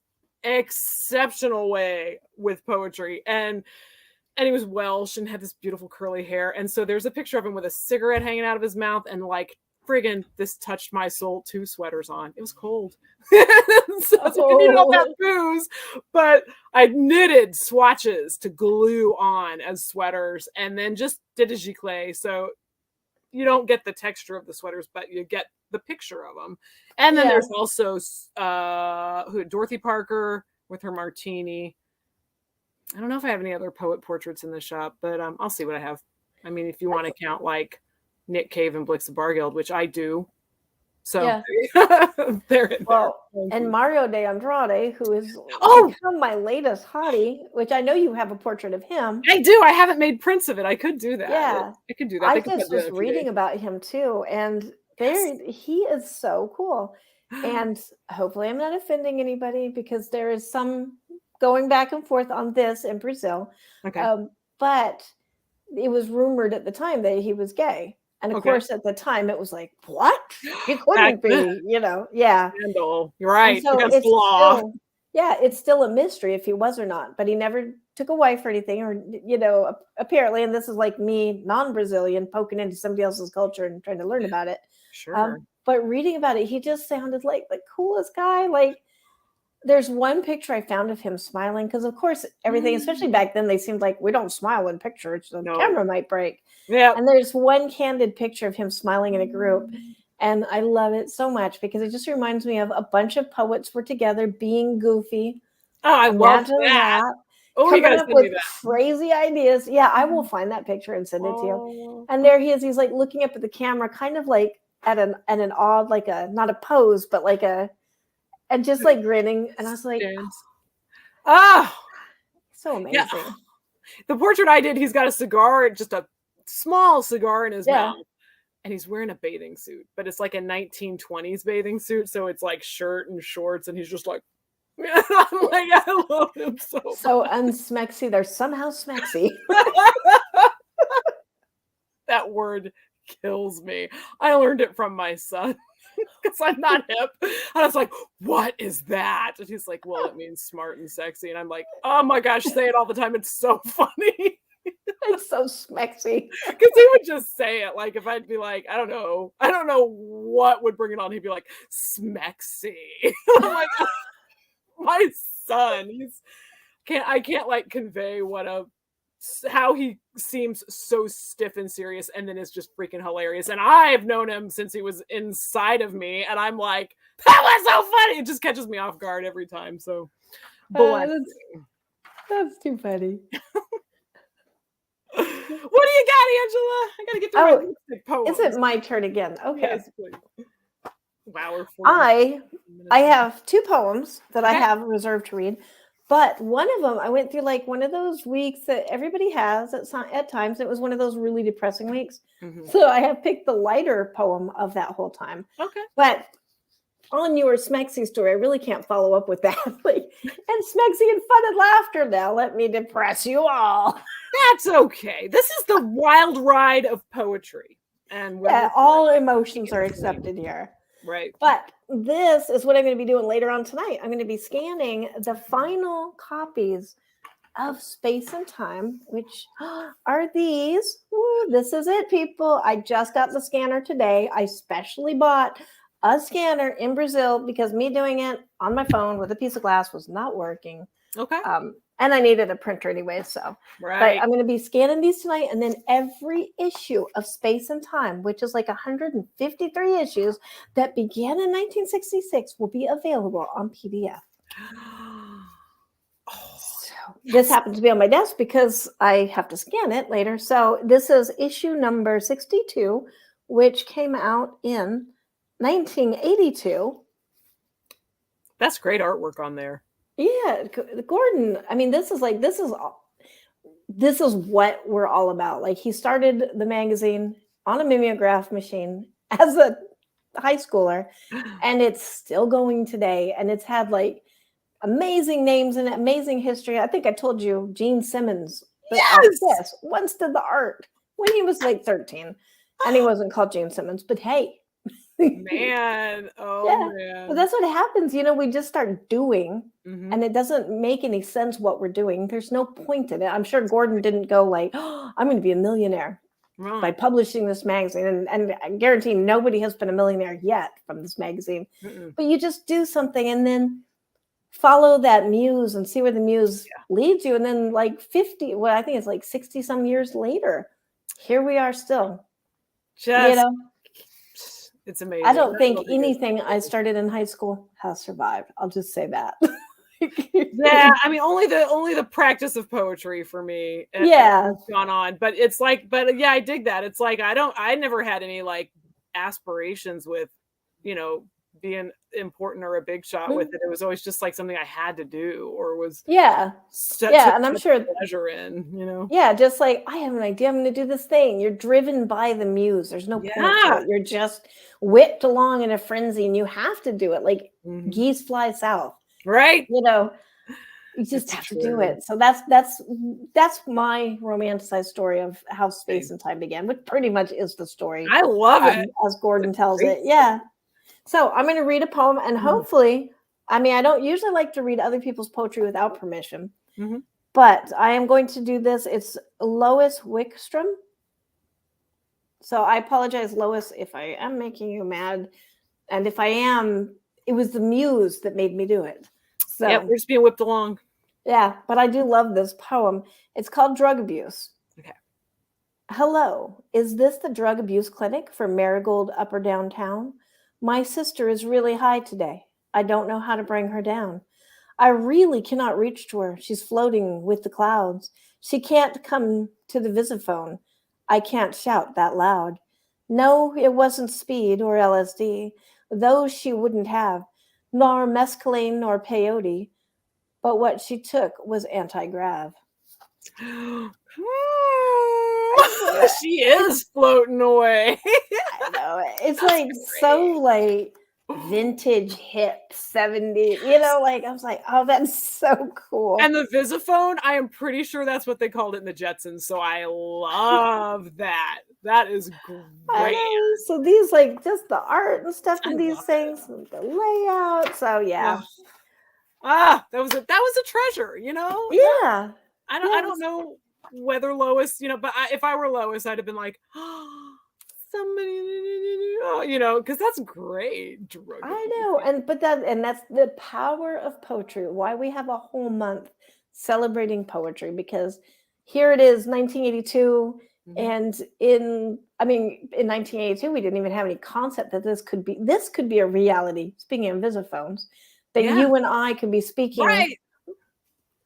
exceptional way with poetry, and he was Welsh and had this beautiful curly hair. And so there's a picture of him with a cigarette hanging out of his mouth, and like, friggin', this touched my soul. 2 sweaters on. It was cold. So I needed all that booze, but I knitted swatches to glue on as sweaters, and then just did a giclée. So you don't get the texture of the sweaters, but you get the picture of them. And then there's also Dorothy Parker with her martini. I don't know if I have any other poet portraits in the shop, but I'll see what I have. I mean, if you want to count like Nick Cave and Blix the Bargeld, which I do. So
and Mario de Andrade, who is become my latest hottie, which I know you have a portrait of him.
I do. I haven't made prints of it. I could do that.
Yeah,
I could do that.
I just was reading about him too, and he is so cool. And hopefully I'm not offending anybody, because there is some going back and forth on this in Brazil.
Okay.
But it was rumored at the time that he was gay. And of course, at the time, it was like, what? He couldn't be, yeah.
Scandal. You're right.
And so
against the law.
It's still a mystery if he was or not. But he never took a wife or anything, or, apparently, and this is like me, non-Brazilian, poking into somebody else's culture and trying to learn about it.
Sure.
But reading about it, he just sounded like the coolest guy. Like, there's one picture I found of him smiling, because of course everything, especially back then, they seemed like we don't smile in pictures, the camera might break.
Yeah.
And there's one candid picture of him smiling in a group, and I love it so much because it just reminds me of a bunch of poets were together being goofy.
Oh, I love that. Oh,
coming up with crazy ideas. Yeah, I will find that picture and send it to you. And there he is. He's like looking up at the camera, kind of like at an odd, like a, not a pose, but like a, and just like grinning. And I was like, so amazing. Yeah.
The portrait I did, he's got a cigar, just a small cigar in his mouth. And he's wearing a bathing suit, but it's like a 1920s bathing suit. So it's like shirt and shorts. And he's just like, I'm like, I love him so much.
So unsmexy. They're somehow smexy.
That word kills me. I learned it from my son because I'm not hip. And I was like, what is that? And he's like, well, it means smart and sexy. And I'm like, oh my gosh, say it all the time. It's so funny.
It's so smexy.
Because he would just say it. Like if I'd be like, I don't know what would bring it on. He'd be like, smexy. I'm like, my son, I can't like convey how he seems so stiff and serious, and then it's just freaking hilarious. And I've known him since he was inside of me, and I'm like, that was so funny. It just catches me off guard every time. So,
that's too funny.
What do you got, Angela? I gotta get to my lipstick poem.
Is it my turn again? Okay.
Yes, please. Wow.
I have two poems that I have reserved to read, but one of them I went through like one of those weeks that everybody has at times. It was one of those really depressing weeks. Mm-hmm. So I have picked the lighter poem of that whole time.
Okay.
But on your smexy story, I really can't follow up with that. Like, and smexy and fun and laughter. Now let me depress you all.
That's okay. This is the wild ride of poetry. And
all emotions are accepted here.
Right.
But this is what I'm going to be doing later on tonight. I'm going to be scanning the final copies of Space and Time, which are these. Ooh, this is it, people. I just got the scanner today. I specially bought a scanner in Brazil because me doing it on my phone with a piece of glass was not working.
Okay.
And I needed a printer anyway, so.
Right.
But I'm going to be scanning these tonight, and then every issue of Space and Time, which is like 153 issues that began in 1966, will be available on PDF. So this happens to be on my desk because I have to scan it later. So this is issue number 62, which came out in 1982.
That's great artwork on there.
Yeah, Gordon. I mean, this is what we're all about. Like, he started the magazine on a mimeograph machine as a high schooler, and it's still going today. And it's had like amazing names and amazing history. I think I told you Gene Simmons.
Yes,
once did the art when he was like 13, and he wasn't called Gene Simmons. But hey.
Man, man.
But that's what happens, we just start doing, and it doesn't make any sense what we're doing. There's no point in it. I'm sure Gordon didn't go like, I'm going to be a millionaire by publishing this magazine, and I guarantee nobody has been a millionaire yet from this magazine. But you just do something and then follow that muse and see where the muse leads you, and then like 50, I think it's like 60 some years later, here we are still.
It's amazing.
I don't think anything I started in high school has survived. I'll just say that.
Yeah, I mean, only the practice of poetry for me has gone on. But it's like, I dig that. It's like I never had any like aspirations with, being important or a big shot with it. It was always just like something I had to do or was
and I'm sure
pleasure in,
just like, I have an idea, I'm going to do this thing. You're driven by the muse. There's no point to it. You're just whipped along in a frenzy, and you have to do it. Like geese fly south,
right?
You just have to do it. So that's my romanticized story of how space and time began, which pretty much is the story.
I love it.
As Gordon tells it. Yeah. So I'm going to read a poem, and hopefully, I mean, I don't usually like to read other people's poetry without permission, but I am going to do this. It's Lois Wickstrom. So I apologize, Lois, if I am making you mad. And if I am, it was the muse that made me do it. So
yeah, we're just being whipped along.
Yeah, but I do love this poem. It's called Drug Abuse.
Okay.
Hello, is this the drug abuse clinic for Marigold Upper Downtown? My sister is really high today. I don't know how to bring her down. I really cannot reach to her. She's floating with the clouds. She can't come to the visiphone. I can't shout that loud. No, it wasn't speed or LSD. Those she wouldn't have, nor mescaline nor peyote. But what she took was anti-grav.
She is floating away.
I know. It's like so like vintage hip 70s, you know, like I was like, oh, that's so cool.
And the visiphone, I am pretty sure that's what they called it in the Jetsons. So I love that. That is great.
So these like just the art and stuff in these things, the layout. So yeah.
That was a treasure, you know?
Yeah.
I don't know whether Lois, you know, but if I were Lois, I'd have been like, oh, somebody, you know, because that's great.
I know, and that's the power of poetry. Why we have a whole month celebrating poetry, because here it is, 1982, and in 1982, we didn't even have any concept that this could be a reality. Speaking of visophones, that you and I could be speaking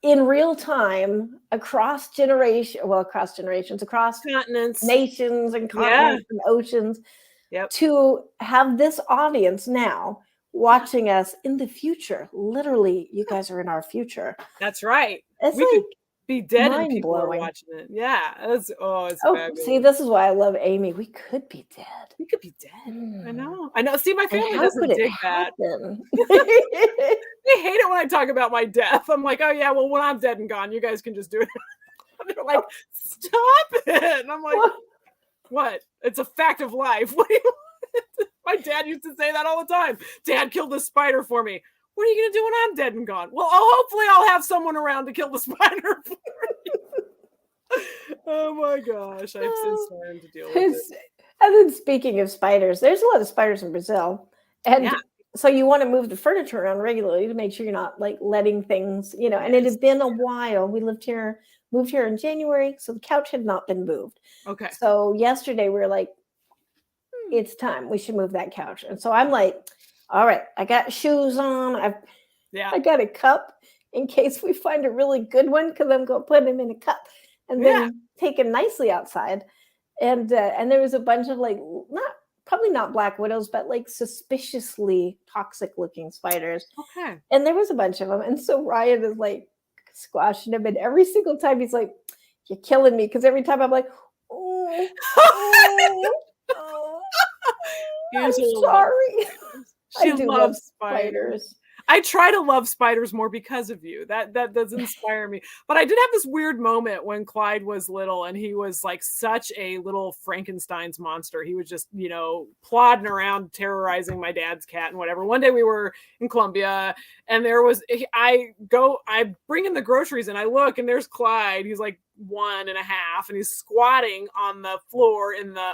in real time across generations, across
continents,
nations and continents and oceans, to have this audience now watching us in the future. Literally, you guys are in our future.
That's right.
It's
we
like
could be dead and people are watching it. Yeah. It's fabulous.
See, this is why I love Amy. We could be dead.
We could be dead. I know. See, my family doesn't dig that. They hate it when I talk about my death. I'm like, oh yeah, well, when I'm dead and gone, you guys can just do it. They're like, stop it. And I'm like, what? It's a fact of life. What do you want? My dad used to say that all the time. Dad killed the spider for me. What are you going to do when I'm dead and gone? Well, hopefully I'll have someone around to kill the spider for me. Oh my gosh. I've since learned to deal with it.
And then speaking of spiders, there's a lot of spiders in Brazil. And so you want to move the furniture around regularly to make sure you're not like letting things, you know, and it had been a while. We moved here in January, so the couch had not been moved.
Okay.
So yesterday we were like, it's time. We should move that couch. And so I'm like, all right, I got shoes on. I got a cup in case we find a really good one, because I'm going to put them in a cup and then take them nicely outside. And there was a bunch of like, probably not black widows, but like suspiciously toxic looking spiders.
Okay.
And there was a bunch of them. And so Ryan is like squashing them. And every single time he's like, you're killing me. Because every time I'm like, I'm sorry.
She loves spiders. I try to love spiders more because of you. That does inspire me. But I did have this weird moment when Clyde was little, and he was like such a little Frankenstein's monster. He was just, you know, plodding around, terrorizing my dad's cat and whatever. One day we were in Columbia, and I bring in the groceries, and I look, and there's Clyde. He's like 1.5, and he's squatting on the floor in the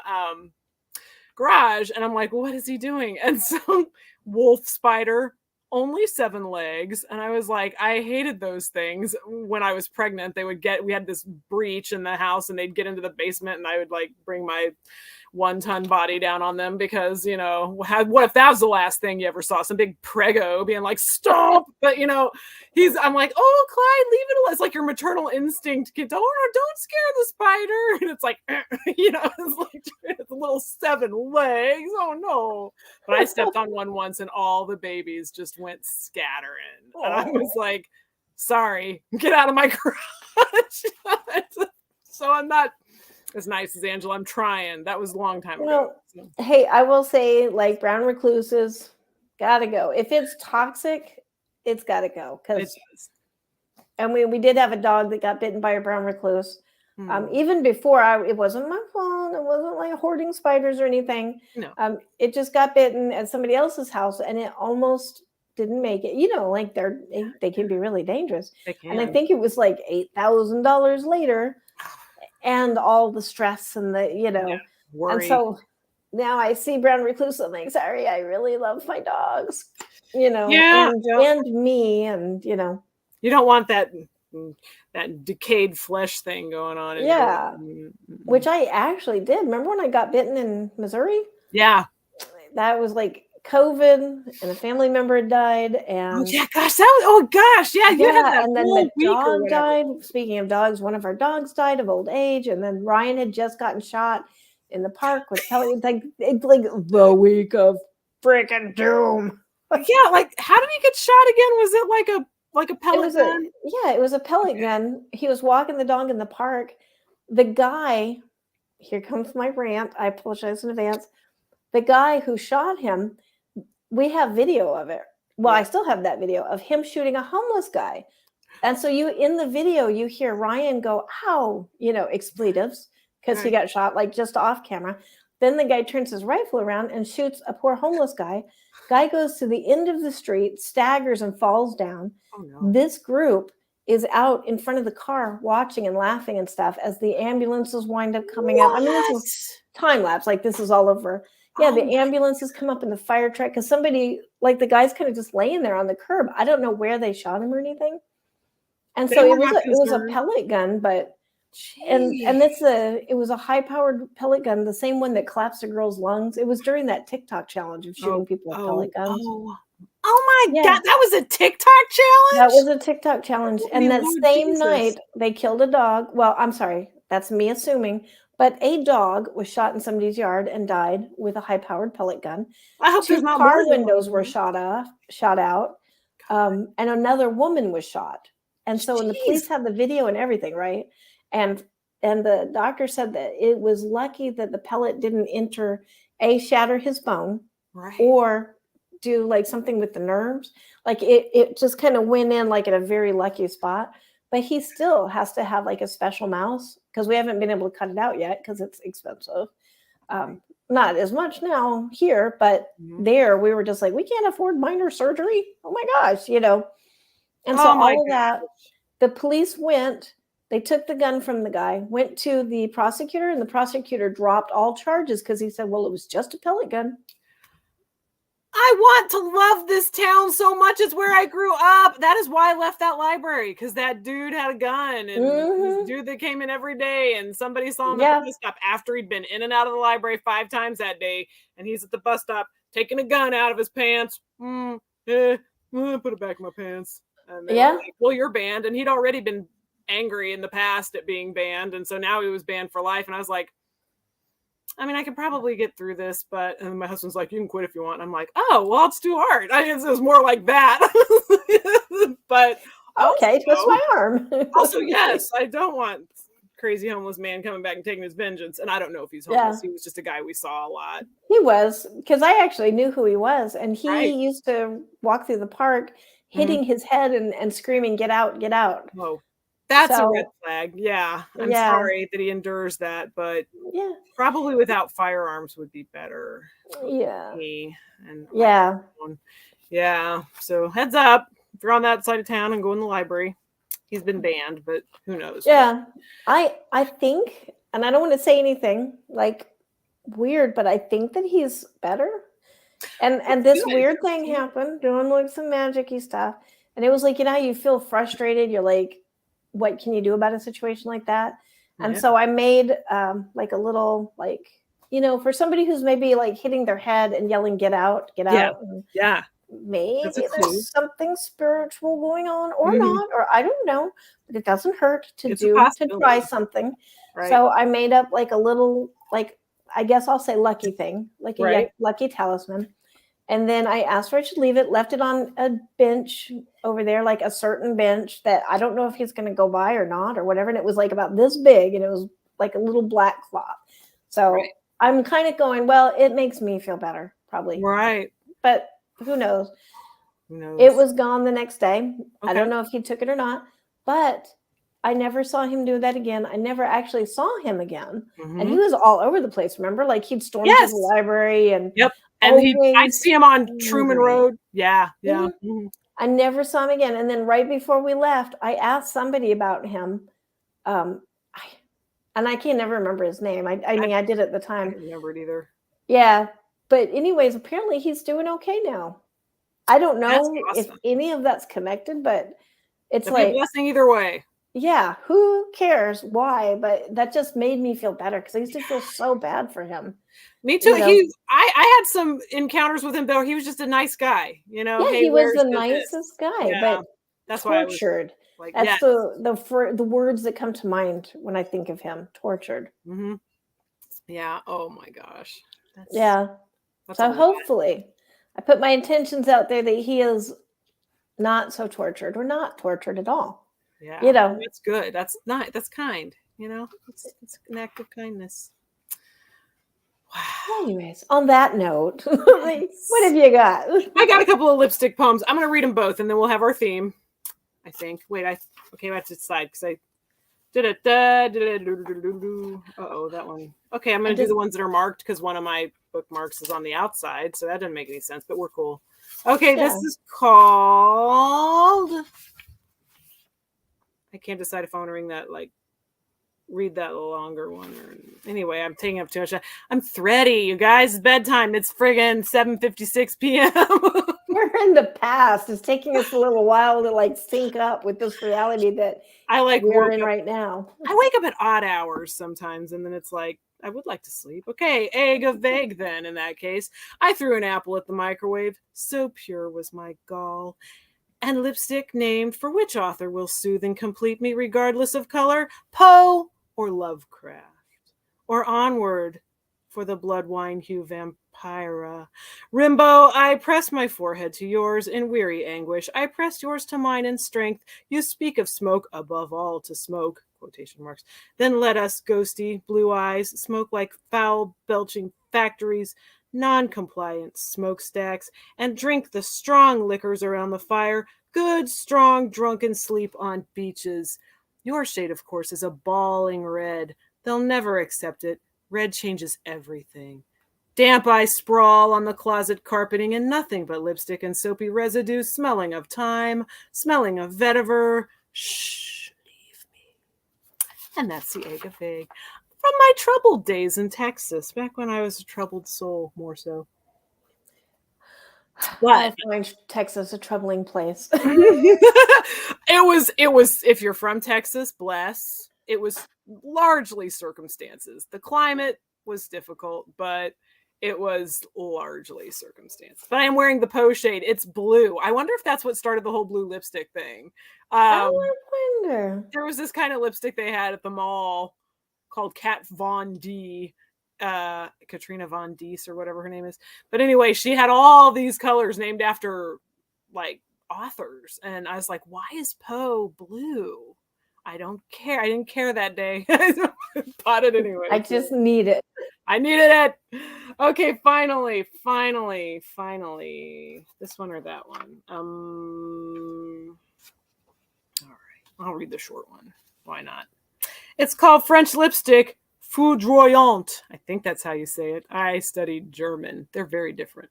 garage. And I'm like, what is he doing? And so wolf spider, only 7 legs. And I was like, I hated those things when I was pregnant. We had this breach in the house, and they'd get into the basement, and I would like bring my 1-ton body down on them because, you know, what if that was the last thing you ever saw? Some big prego being like, stop. But, you know, I'm like, oh, Clyde, leave it alone. It's like your maternal instinct. Don't scare the spider. And it's like, you know, it's a little 7 legs. Oh, no. But I stepped on one once, and all the babies just went scattering. And I was like, sorry, get out of my garage. So I'm not as nice as Angela. I'm trying. That was a long time ago. So.
Hey, I will say, like, brown recluses, gotta go. If it's toxic, it's gotta go. Because And we did have a dog that got bitten by a brown recluse. Even before it wasn't my fault. It wasn't like hoarding spiders or anything.
No.
It just got bitten at somebody else's house, and it almost didn't make it. Like they can be really dangerous.
They can.
And I think it was like $8,000 later, and all the stress and the
worry.
And so now I see brown recluse. I'm like, sorry, I really love my dogs, and me, and
you don't want that decayed flesh thing going on.
Which I actually did. Remember when I got bitten in Missouri?
Yeah.
That was like COVID, and a family member had died. And
you had that.
And then the dog died. Speaking of dogs, one of our dogs died of old age, and then Ryan had just gotten shot in the park with Kelly. Like the week of freaking doom.
Yeah, like how did he get shot again? Was it like a pellet gun?
It was a pellet gun. He was walking the dog in the park. The guy, here comes my rant. I apologize in advance. The guy who shot him, we have video of it. Well, I still have that video of him shooting a homeless guy. And so in the video, you hear Ryan go, ow, expletives, because he got shot like just off camera. Then the guy turns his rifle around and shoots a poor homeless guy. Guy goes to the end of the street, staggers and falls down.
Oh, no.
This group is out in front of the car watching and laughing and stuff as the ambulances wind up coming up. I mean, this is time lapse. Like this is all over. Yeah, the ambulances come up in the fire truck because somebody, like the guy's kind of just laying there on the curb. I don't know where they shot him or anything. And so it was a pellet gun, but it was a high-powered pellet gun, the same one that collapsed a girl's lungs. It was during that TikTok challenge of shooting people with pellet guns.
Oh my God, that was a TikTok challenge?
That was a TikTok challenge. And that same night, they killed a dog. Well, I'm sorry, that's me assuming. But a dog was shot in somebody's yard and died with a high-powered pellet gun.
I hope
2 car windows were shot out. And another woman was shot. And so when the police had the video and everything, right? And the doctor said that it was lucky that the pellet didn't shatter his bone, or do like something with the nerves. Like it just kind of went in like at a very lucky spot. But he still has to have like a special mouse because we haven't been able to cut it out yet because it's expensive. Not as much now here, but there we were just like, we can't afford minor surgery. Oh my gosh, And so all of that, the police they took the gun from the guy, went to the prosecutor, and the prosecutor dropped all charges because he said, well, it was just a pellet gun.
I want to love this town so much. It's where I grew up. That is why I left that library, because that dude had a gun, and this dude that came in every day, and somebody saw him at the bus stop after he'd been in and out of the library 5 times that day, and he's at the bus stop taking a gun out of his pants. Put it back in my pants. And like, well, you're banned. And he'd already been angry in the past at being banned, and so now he was banned for life. And I was like, I mean, I could probably get through this, but and my husband's like, you can quit if you want. And I'm like, oh, well, it's too hard. I guess it was more like that. But
okay, twist my arm.
Also, yes, I don't want crazy homeless man coming back and taking his vengeance. And I don't know if he's homeless. He was just a guy we saw a lot.
He was, because I actually knew who he was, and he used to walk through the park hitting his head and screaming, get out, get out.
Oh, that's a red flag. Yeah. I'm sorry that he endures that, but probably without firearms would be better.
Yeah.
And so heads up if you're on that side of town and go in the library. He's been banned, but who knows?
Yeah. I think, and I don't want to say anything like weird, but I think that he's better. And this weird thing happened, doing like some magic-y stuff. And it was like, you feel frustrated. You're like, what can you do about a situation like that? And so I made like a little, like, for somebody who's maybe like hitting their head and yelling, get out, get out. Maybe there's something spiritual going on or not, or I don't know, but it doesn't hurt to try something. Right. So I made up like a little, like, I guess I'll say lucky thing, like a lucky talisman. And then I asked her I should leave it, left it on a bench over there, like a certain bench that I don't know if he's going to go by or not or whatever. And it was like about this big, and it was like a little black cloth. So I'm kind of going, well, it makes me feel better, probably.
Right.
But who knows? It was gone the next day. I don't know if he took it or not. But I never saw him do that again. I never actually saw him again.
Mm-hmm.
And he was all over the place. Remember? Like he'd storm to the library and
and I'd see him on Truman Road. Yeah.
Mm-hmm. Mm-hmm. I never saw him again. And then right before we left, I asked somebody about him. And I can't never remember his name. I mean, I did at the time.
I don't remember it either.
Yeah. But anyways, apparently he's doing okay now. I don't know if any of that's connected, but it's
like a blessing either way.
Yeah, who cares why? But that just made me feel better because I used to feel so bad for him.
Me too. I had some encounters with him though. He was just a nice guy,
Yeah, he was the nicest guy, but
that's
tortured.
Why I was
that's the words that come to mind when I think of him. Tortured.
Mm-hmm. Yeah. Oh my gosh.
So hopefully, I put my intentions out there that he is not so tortured or not tortured at all.
Yeah. That's good. That's not. That's kind. It's an act of kindness.
Wow. Anyways, on that note, what have you got?
I got a couple of lipstick poems. I'm going to read them both, and then we'll have our theme. I think. Wait, I have to decide because I did it. Uh-oh, that one. Okay, I'm going to do the ones that are marked because one of my bookmarks is on the outside, so that doesn't make any sense, but we're cool. Okay, This is called... I can't decide if I want to read that longer one. Anyway, I'm taking up too much time. I'm thready, you guys. It's bedtime. It's friggin' 7:56 p.m.
We're in the past. It's taking us a little while to sync up with this reality that we're in right now.
I wake up at odd hours sometimes, and then it's like, I would like to sleep. Okay, egg of vague then, in that case. I threw an apple at the microwave. So pure was my gall. And lipstick named for which author will soothe and complete me regardless of color? Poe or Lovecraft? Or onward for the blood wine hue vampira? Rimbaud, I press my forehead to yours in weary anguish. I press yours to mine in strength. You speak of smoke, above all to smoke, quotation marks. Then let us, ghosty blue eyes, smoke like foul belching factories, non-compliant smokestacks, and drink the strong liquors around the fire. Good, strong, drunken sleep on beaches. Your shade, of course, is a bawling red. They'll never accept it. Red changes everything. Damp I sprawl on the closet carpeting in nothing but lipstick and soapy residue, smelling of time, smelling of vetiver. Shh, leave me. And that's the egg of egg. From my troubled days in Texas, back when I was a troubled soul, more so.
I find Texas a troubling place.
It was, if you're from Texas, bless. It was largely circumstances. The climate was difficult, but it was largely circumstances. But I'm wearing the Poe shade. It's blue. I wonder if that's what started the whole blue lipstick thing.
I wonder.
There was this kind of lipstick they had at the mall called Kat Von D, Katrina Von Dees or whatever her name is. But anyway, she had all these colors named after authors. And I was like, why is Poe blue? I don't care. I didn't care that day. I bought it anyway.
I just need it.
I needed it. Okay, finally. This one or that one? All right. I'll read the short one. Why not? It's called French Lipstick Foudroyant. I think that's how you say it. I studied German. They're very different.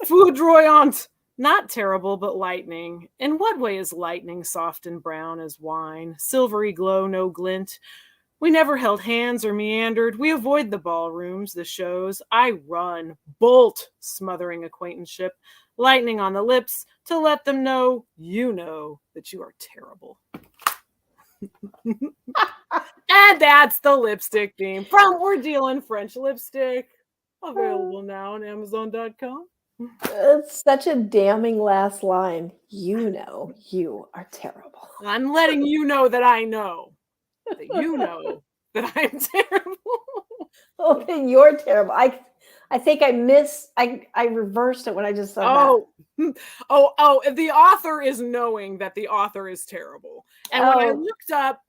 Foudroyant. Not terrible, but lightning. In what way is lightning soft and brown as wine? Silvery glow, no glint. We never held hands or meandered. We avoid the ballrooms, the shows. I run, bolt, smothering acquaintanceship. Lightning on the lips to let them know you know that you are terrible. And that's the lipstick theme from We're Dealing French Lipstick. Available now on Amazon.com.
It's such a damning last line. You know you are terrible.
I'm letting you know that I know. That you know that I'm terrible.
Oh, then you're terrible. I think I reversed it when I just said that.
Oh, the author is knowing that the author is terrible. And when I looked up,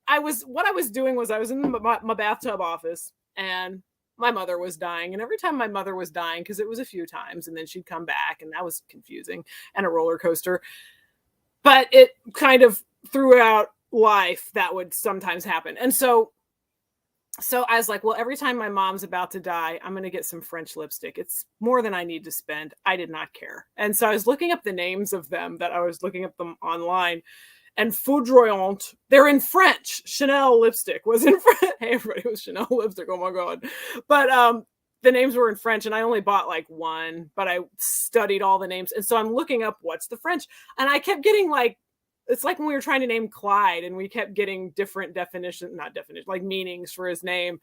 what I was doing was I was in my bathtub office and my mother was dying. And every time my mother was dying, because it was a few times, and then she'd come back, and that was confusing and a roller coaster. But it kind of throughout life that would sometimes happen. And so I was like, well, every time my mom's about to die, I'm going to get some French lipstick. It's more than I need to spend. I did not care. And so I was looking up the names of them that I was looking up them online, and Foudroyant, they're in French. Chanel lipstick was in French. Hey, everybody, it was Chanel lipstick. Oh my God. But the names were in French, and I only bought like one, but I studied all the names. And so I'm looking up what's the French, and I kept getting like, it's like when we were trying to name Clyde and we kept getting different like meanings for his name.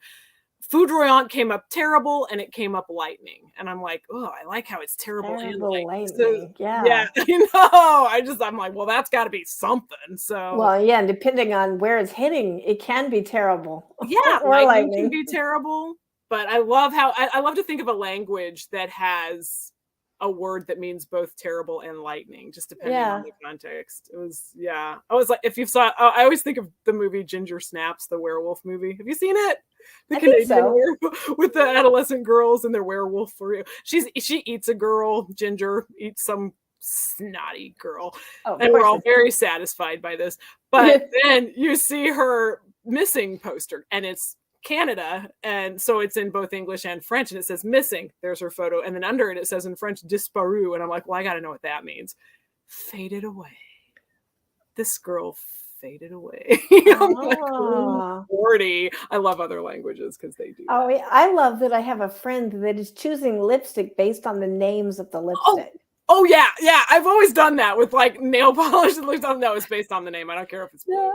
Foudroyant came up terrible, and it came up lightning. And I'm like, oh, I like how it's terrible and lightning. So, yeah, I'm like, well, that's got to be something. So,
well, yeah, and depending on where it's hitting, it can be terrible.
Yeah, or lightning can be terrible. But I love how I love to think of a language that has a word that means both terrible and lightning, just depending on the context. It was, I was like, if you saw, I always think of the movie Ginger Snaps, the werewolf movie. Have you seen it? The Canadian werewolf with the adolescent girls and their werewolf for you. She eats a girl. Ginger eats some snotty girl, and we're all very satisfied by this. But then you see her missing poster, and it's Canada, and so it's in both English and French, and it says missing. There's her photo, and then under it says in French disparu, and I'm like, well, I gotta know what that means. Faded away. This girl faded away. I'm like, 40. I love other languages because they do that.
Oh, yeah. I love that I have a friend that is choosing lipstick based on the names of the lipstick.
Oh yeah. I've always done that with like nail polish and lip. No, it's based on the name. I don't care if it's blue.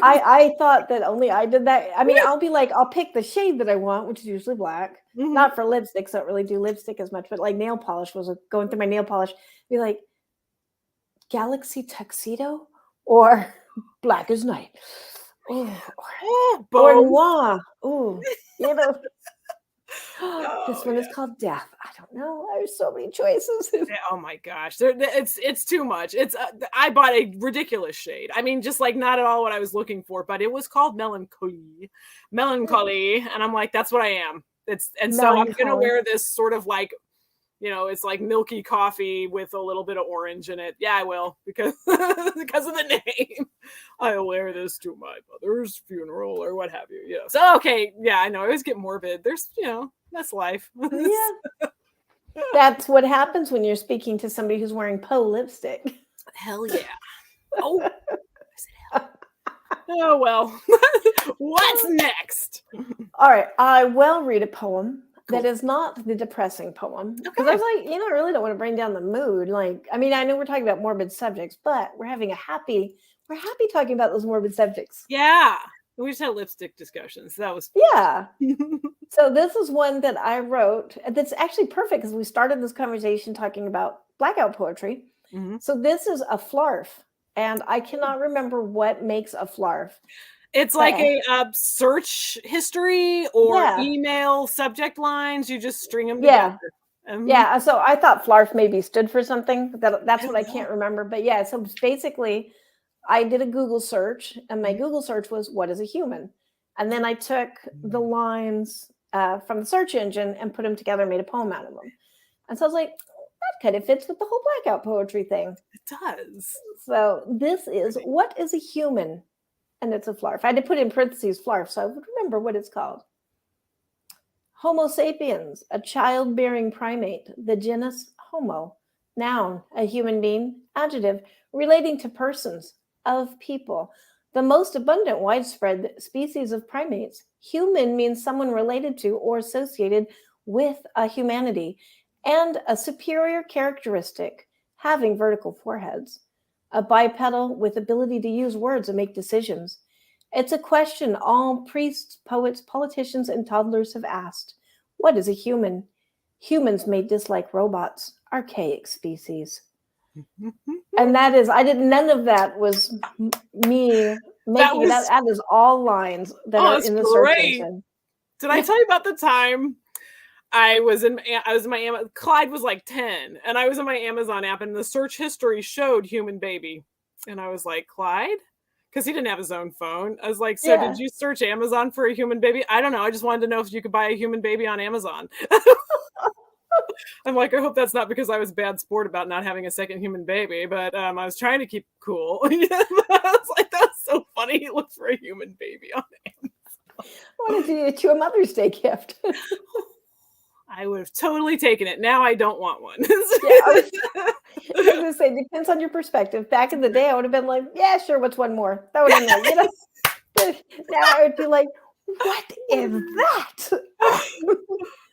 I thought that only I did that. I mean, I'll be like, I'll pick the shade that I want, which is usually black. Mm-hmm. Not for lipsticks. I don't really do lipstick as much, but like nail polish was going through my nail polish. Be like, Galaxy Tuxedo or Black as Night. Or Noir. Oh, you know. This one is called Death. I don't know. There's so many choices.
Oh my gosh, it's too much. It's I bought a ridiculous shade. I mean, just like not at all what I was looking for, but it was called melancholy, and I'm like, that's what I am. So I'm gonna wear this sort of like, it's like milky coffee with a little bit of orange in it. Yeah, I will, because of the name. I'll wear this to my mother's funeral or what have you. Yeah. So, okay. Yeah, I know. I always get morbid. There's, that's life.
Yeah. That's what happens when you're speaking to somebody who's wearing Poe lipstick.
Hell yeah. Oh. Oh, well. What's next?
All right. I will read a poem. Cool. That is not the depressing poem. Because I was like, I really don't want to bring down the mood. Like, I mean, I know we're talking about morbid subjects, but we're happy talking about those morbid subjects.
Yeah. We just had lipstick discussions. That was
yeah. So this is one that I wrote that's actually perfect because we started this conversation talking about blackout poetry. Mm-hmm. So this is a flarf, and I cannot remember what makes a flarf.
It's like a search history or email subject lines. You just string them together.
Yeah. So I thought flarf maybe stood for something. That's what I can't remember. But yeah, so basically I did a Google search, and my Google search was, what is a human? And then I took the lines from the search engine and put them together, made a poem out of them. And so I was like, that kind of fits with the whole blackout poetry thing.
It does.
So this is, what is a human? And it's a flarf. I had to put in parentheses flarf, so I would remember what it's called. Homo sapiens, a childbearing primate, the genus Homo. Noun, a human being. Adjective, relating to persons, of people. The most abundant, widespread species of primates. Human means someone related to or associated with a humanity, and a superior characteristic, having vertical foreheads. A bipedal with ability to use words and make decisions. It's a question all priests, poets, politicians, and toddlers have asked. What is a human? Humans may dislike robots, archaic species. And that is, none of that was me making it. That is all lines that are in the search engine.
Did I tell you about the time I was in my Amazon? Clyde was like 10, and I was in my Amazon app, and the search history showed human baby. And I was like, Clyde? Because he didn't have his own phone. I was like, so did you search Amazon for a human baby? I don't know. I just wanted to know if you could buy a human baby on Amazon. I'm like, I hope that's not because I was bad sport about not having a second human baby, but I was trying to keep cool. I was like, that's so funny. He looked for a human baby on him.
I wanted to get you a Mother's Day gift.
I would have totally taken it. Now I don't want one.
Yeah, I was gonna say, depends on your perspective. Back in the day, I would have been like, yeah, sure, what's one more? That would have been, you know. But now I would be like, what is that?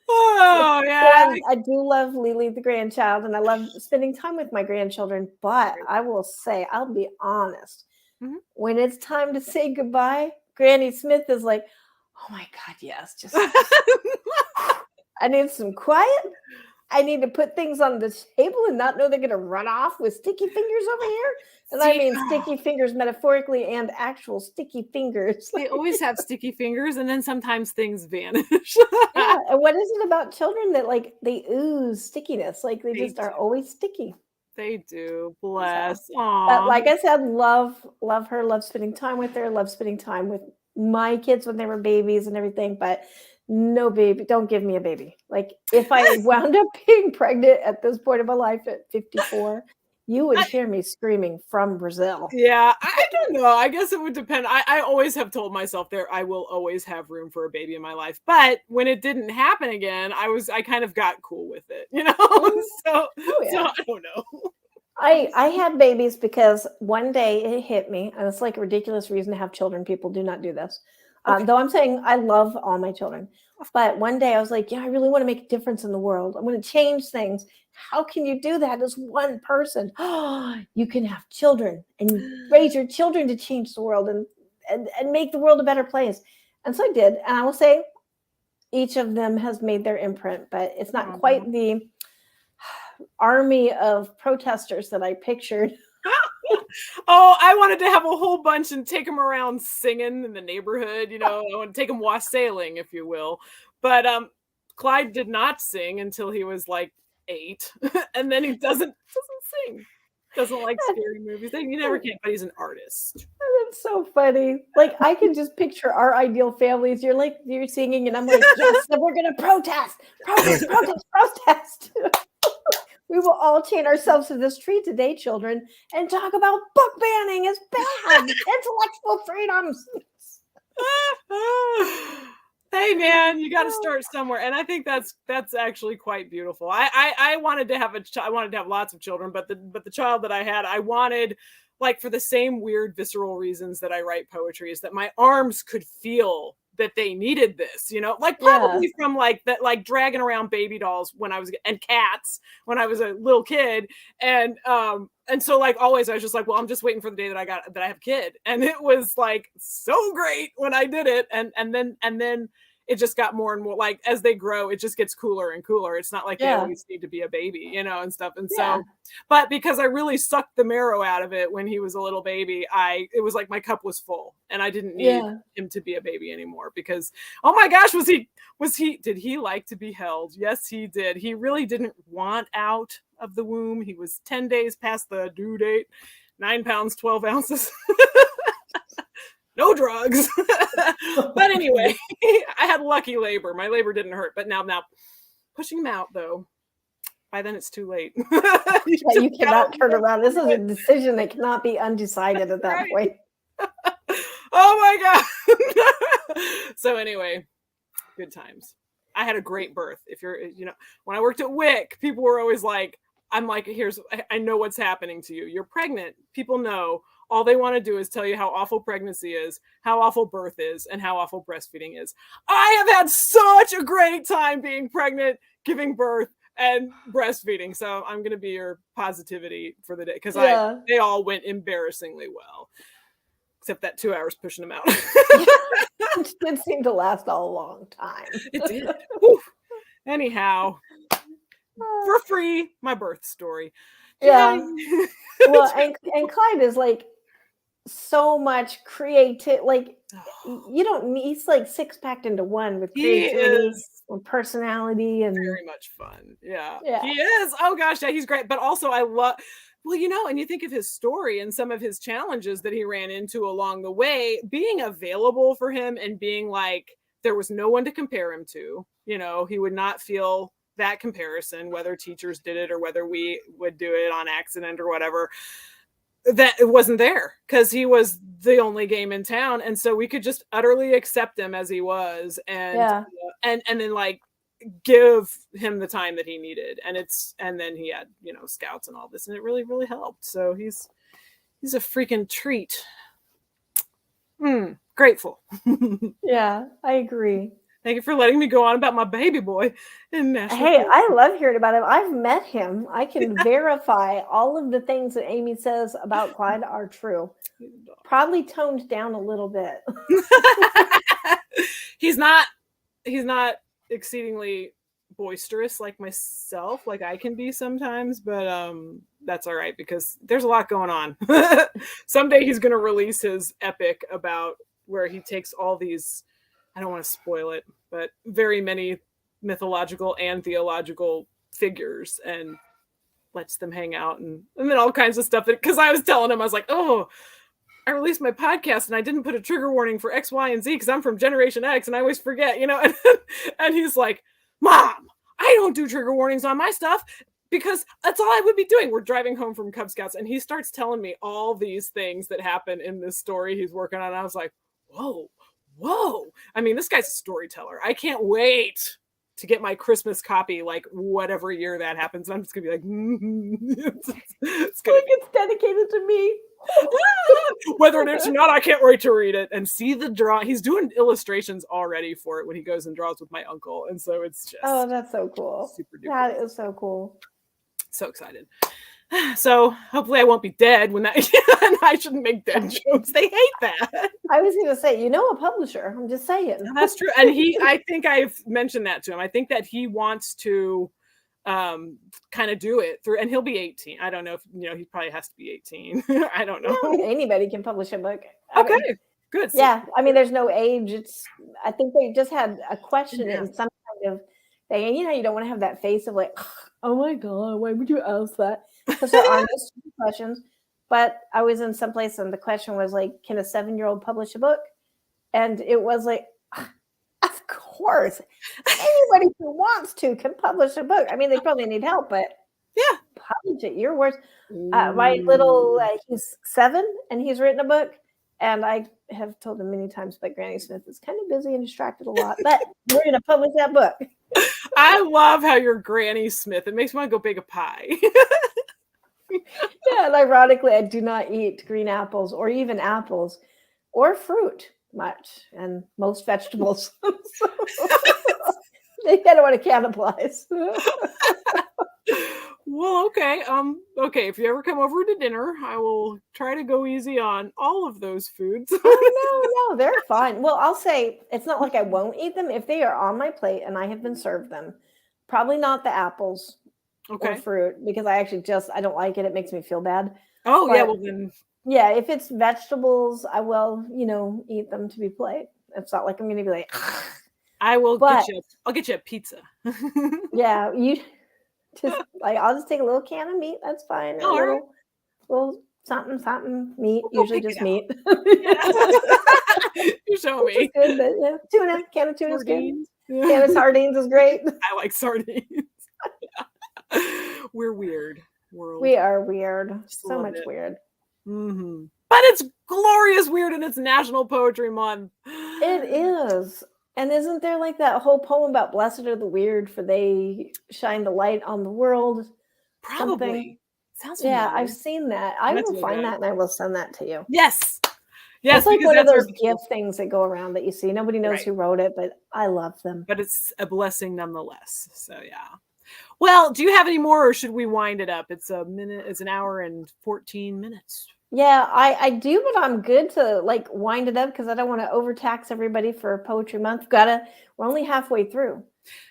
Oh yeah.
I do love Lily, the grandchild, and I love spending time with my grandchildren. But I will say, I'll be honest. Mm-hmm. When it's time to say goodbye, Granny Smith is like, oh my God, yes, just I need some quiet. I need to put things on the table and not know they're going to run off with sticky fingers over here. And I mean sticky fingers metaphorically and actual sticky fingers.
They always have sticky fingers, and then sometimes things vanish.
Yeah, and what is it about children that like they ooze stickiness? Like they just are always sticky.
They do. Bless.
So, but like I said, love her, love spending time with her, love spending time with my kids when they were babies and everything. But no baby, don't give me a baby. Like if I wound up being pregnant at this point of my life at 54, you would hear me screaming from Brazil.
Yeah, I don't know. I guess it would depend. I always have told myself I will always have room for a baby in my life. But when it didn't happen again, I kind of got cool with it, you know? So I don't know.
I had babies because one day it hit me, and it's like a ridiculous reason to have children. People do not do this. Okay. Though I'm saying I love all my children. But one day I was like, yeah, I really want to make a difference in the world. I'm going to change things. How can you do that as one person? Oh, you can have children and raise your children to change the world and make the world a better place. And so I did. And I will say each of them has made their imprint, but it's not quite the army of protesters that I pictured.
Oh, I wanted to have a whole bunch and take them around singing in the neighborhood, you know, and take them wassailing, if you will. But Clyde did not sing until he was like 8, and then he doesn't sing. Doesn't like scary movies. You never can, but he's an artist.
That's so funny. Like I can just picture our ideal families. You're singing, and I'm like, yes, then we're gonna protest. We will all chain ourselves to this tree today, children, and talk about book banning is bad. Intellectual freedoms.
Hey man, you got to start somewhere, and I think that's actually quite beautiful. I wanted to have I wanted to have lots of children, but the child that I had, I wanted, like, for the same weird visceral reasons that I write poetry, is that my arms could feel that they needed this, you know, like probably from like that, like dragging around baby dolls and cats when I was a little kid. And so like always I was just like, well, I'm just waiting for the day that I have a kid. And it was like so great when I did it. And then it just got more and more, like, as they grow, it just gets cooler and cooler. It's not like they always need to be a baby, you know, and stuff. And so, but because I really sucked the marrow out of it when he was a little baby, it was like my cup was full and I didn't need him to be a baby anymore, because, oh my gosh, did he like to be held? Yes, he did. He really didn't want out of the womb. He was 10 days past the due date, 9 pounds, 12 ounces. No drugs. But anyway, I had lucky labor. My labor didn't hurt. But now pushing him out, though, by then it's too late.
You cannot turn around. This is a decision that cannot be undecided at that point.
Oh my God. So anyway, good times. I had a great birth. If you're, you know, when I worked at WIC, people were always like, I'm like, I know what's happening to you. You're pregnant. People know. All they want to do is tell you how awful pregnancy is, how awful birth is, and how awful breastfeeding is. I have had such a great time being pregnant, giving birth, and breastfeeding. So I'm going to be your positivity for the day, because they all went embarrassingly well, except that 2 hours pushing them out.
It did seem to last a long time.
It did. Anyhow, for free, my birth story.
Yeah. Well, and Clyde is like so much creative, like you don't need, he's like 6-packed into one with creativity and personality and
very much fun. Yeah, he is. Oh gosh, yeah, he's great. But also I love, well, you know, and you think of his story and some of his challenges that he ran into along the way, being available for him and being like, there was no one to compare him to, you know, he would not feel that comparison, whether teachers did it or whether we would do it on accident or whatever, that it wasn't there because he was the only game in town. And so we could just utterly accept him as he was and then like give him the time that he needed. And then he had, scouts and all this, and it really, really helped. So he's a freaking treat. Grateful.
Yeah, I agree.
Thank you for letting me go on about my baby boy.
Hey, I love hearing about him. I've met him. I can verify all of the things that Amy says about Clyde are true. Probably toned down a little bit.
He's not exceedingly boisterous like myself, like I can be sometimes, but that's all right because there's a lot going on. Someday he's going to release his epic about where he takes all these, I don't want to spoil it, but very many mythological and theological figures and lets them hang out and then all kinds of stuff. Because I was telling him, I was like, oh, I released my podcast and I didn't put a trigger warning for X, Y, and Z because I'm from Generation X and I always forget, and he's like, Mom, I don't do trigger warnings on my stuff because that's all I would be doing. We're driving home from Cub Scouts and he starts telling me all these things that happen in this story he's working on. And I was like, whoa. I mean, this guy's a storyteller. I can't wait to get my Christmas copy, like whatever year that happens. I'm just gonna be like, it's
dedicated to me.
Whether it is or not, I can't wait to read it and see the draw. He's doing illustrations already for it when he goes and draws with my uncle. And so it's just,
oh, that's so cool.
Super duper.
That is so cool.
So excited. So hopefully I won't be dead when that, and I shouldn't make dead jokes. They hate that.
I was going to say, a publisher. I'm just saying.
That's true. And I think I've mentioned that to him. I think that he wants to kind of do it through, and he'll be 18. I don't know if, he probably has to be 18. I don't know.
Anybody can publish a book.
Okay. Good.
Yeah. I mean, there's no age. I think they just had a question in some kind of thing. And you don't want to have that face of like, oh my God, why would you ask that? Because there are no stupid questions. But I was in some place and the question was like, can a 7-year-old publish a book? And it was like, of course, anybody who wants to can publish a book. I mean, they probably need help, but
yeah,
publish it. Your words. My little, he's 7 and he's written a book. And I have told him many times, but Granny Smith is kind of busy and distracted a lot. But we're going to publish that book.
I love how you're Granny Smith. It makes me want to go bake a pie.
Yeah, and ironically, I do not eat green apples or even apples or fruit much, and most vegetables. So, they kind of want to cannibalize.
Well, okay. Okay, if you ever come over to dinner, I will try to go easy on all of those foods.
No, they're fine. Well, I'll say it's not like I won't eat them if they are on my plate and I have been served them. Probably not the apples or fruit because I don't like it. It makes me feel bad.
Oh, but, yeah, well then.
Yeah, if it's vegetables, I will, eat them to be polite. It's not like I'm going to be like,
I'll get you a pizza.
Yeah, I'll just take a little can of meat. That's fine. Little something meat. Usually just meat.
You show me.
Good, but yeah, can of tuna is good. Can of sardines is great.
I like sardines. We're weird.
We are weird. So much weird.
Mm-hmm. But it's glorious weird and it's National Poetry Month.
It is. And isn't there like that whole poem about blessed are the weird for they shine the light on the world?
Probably.
Sounds familiar. Yeah, I've seen that. I will find that and I will send that to you.
Yes.
It's like one of those gift things that go around that you see. Nobody knows who wrote it, but I love them.
But it's a blessing nonetheless. So yeah. Well, do you have any more or should we wind it up? It's an hour and 14 minutes.
Yeah, I do, but I'm good to wind it up because I don't want to overtax everybody for Poetry Month. We're only halfway through.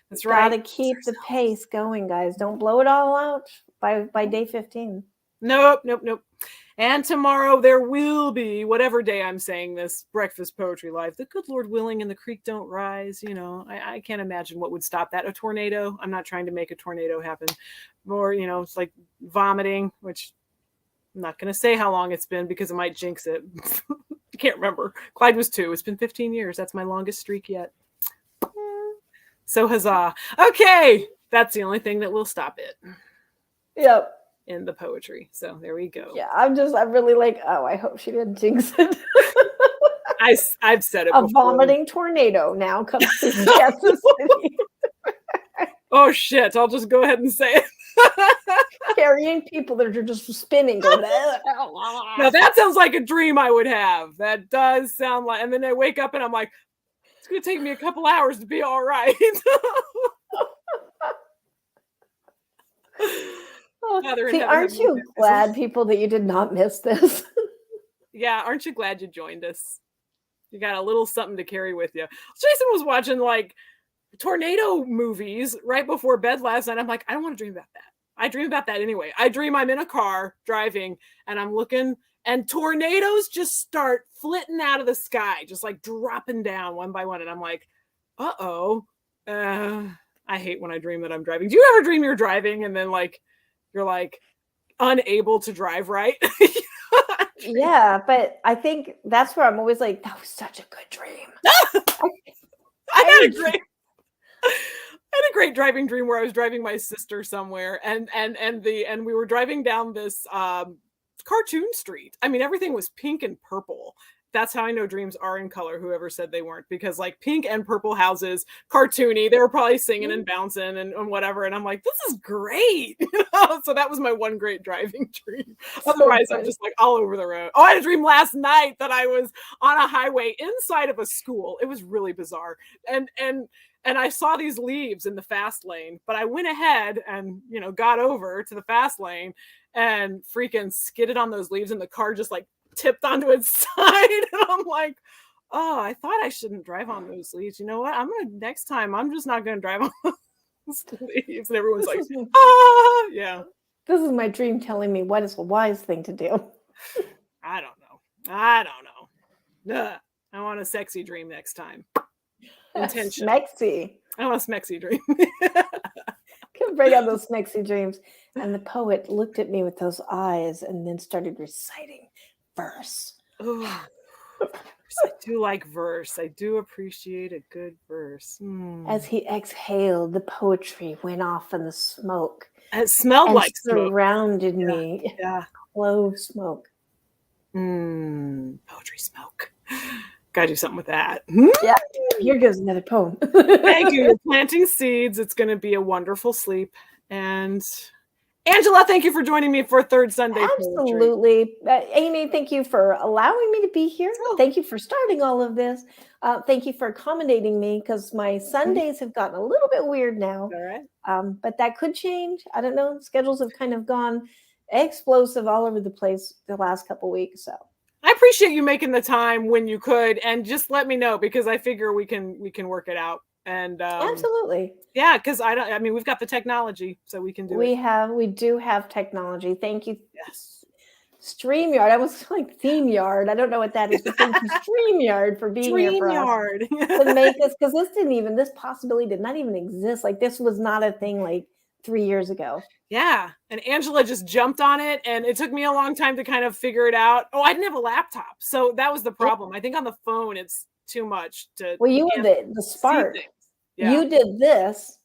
That's right.
Got to keep the pace going, guys. Don't blow it all out by day 15.
Nope. And tomorrow there will be, whatever day I'm saying this, Breakfast Poetry Live. The good Lord willing and the creek don't rise. I can't imagine what would stop that. A tornado. I'm not trying to make a tornado happen. Or, it's like vomiting, which I'm not going to say how long it's been because it might jinx it. I can't remember. Clyde was 2. It's been 15 years. That's my longest streak yet. So huzzah. Okay. That's the only thing that will stop it.
Yep.
In the poetry. So there we go.
Yeah, I'm really like, oh, I hope she didn't jinx it.
I've said it
before.
A
vomiting tornado now comes through Kansas City.
Oh shit, I'll just go ahead and say it.
Carrying people that are just spinning. Going,
now that sounds like a dream I would have. That does sound like, and then I wake up and I'm like, it's going to take me a couple hours to be all right.
See, aren't you glad, people, that you did not miss this?
Yeah, aren't you glad you joined us? You got a little something to carry with you. Jason was watching like tornado movies right before bed last night. I'm like, I don't want to dream about that. I dream about that anyway. I dream I'm in a car driving and I'm looking and tornadoes just start flitting out of the sky, just like dropping down one by one. And I'm like, uh-oh. I hate when I dream that I'm driving. Do you ever dream you're driving and then like you're like unable to drive right?
Yeah, but I think that's where I'm always like, that was such a good dream.
I had a great driving dream where I was driving my sister somewhere and we were driving down this cartoon street. I mean, everything was pink and purple. That's how I know dreams are in color, whoever said they weren't, because like pink and purple houses, cartoony, they were probably singing and bouncing and whatever. And I'm like, this is great. So that was my one great driving dream. Otherwise, I'm just like all over the road. Oh, I had a dream last night that I was on a highway inside of a school. It was really bizarre. And I saw these leaves in the fast lane, but I went ahead and, got over to the fast lane and freaking skidded on those leaves and the car just like tipped onto its side. And I'm like, oh, I thought I shouldn't drive on those leaves. You know what? Next time, I'm just not going to drive on those leaves. And everyone's like, yeah.
This is my dream telling me what is the wise thing to do.
I don't know. Ugh. I want a sexy dream next time. Intention.
Smexy.
I want a smexy dream.
Can bring out those smexy dreams. And the poet looked at me with those eyes and then started reciting verse.
Oh, I do like verse. I do appreciate a good verse.
As he exhaled, the poetry went off in the smoke.
It smelled like
surrounded me.
Yeah.
Clove smoke.
Poetry smoke. Gotta do something with that.
Yeah. Here goes another poem.
Thank you. You're planting seeds. It's going to be a wonderful sleep. And Angela, thank you for joining me for Third Sunday.
Absolutely. Amy, thank you for allowing me to be here. Oh. Thank you for starting all of this. Thank you for accommodating me because my Sundays have gotten a little bit weird now.
All right.
But that could change. I don't know. Schedules have kind of gone explosive all over the place the last couple of weeks. So
I appreciate you making the time when you could, and just let me know because I figure we can work it out. And
absolutely,
yeah, because we've got the technology, so we can do it.
We do have technology. Thank you.
Yes.
StreamYard. I was like ThemeYard. I don't know what that is, but thank you, StreamYard, for being here for us to make this, because this possibility did not even exist. Like this was not a thing like 3 years ago.
Yeah. And Angela just jumped on it, and it took me a long time to kind of figure it out. Oh, I didn't have a laptop. So that was the problem. I think on the phone, it's too much to.
Well, you were the spark. Yeah. You did this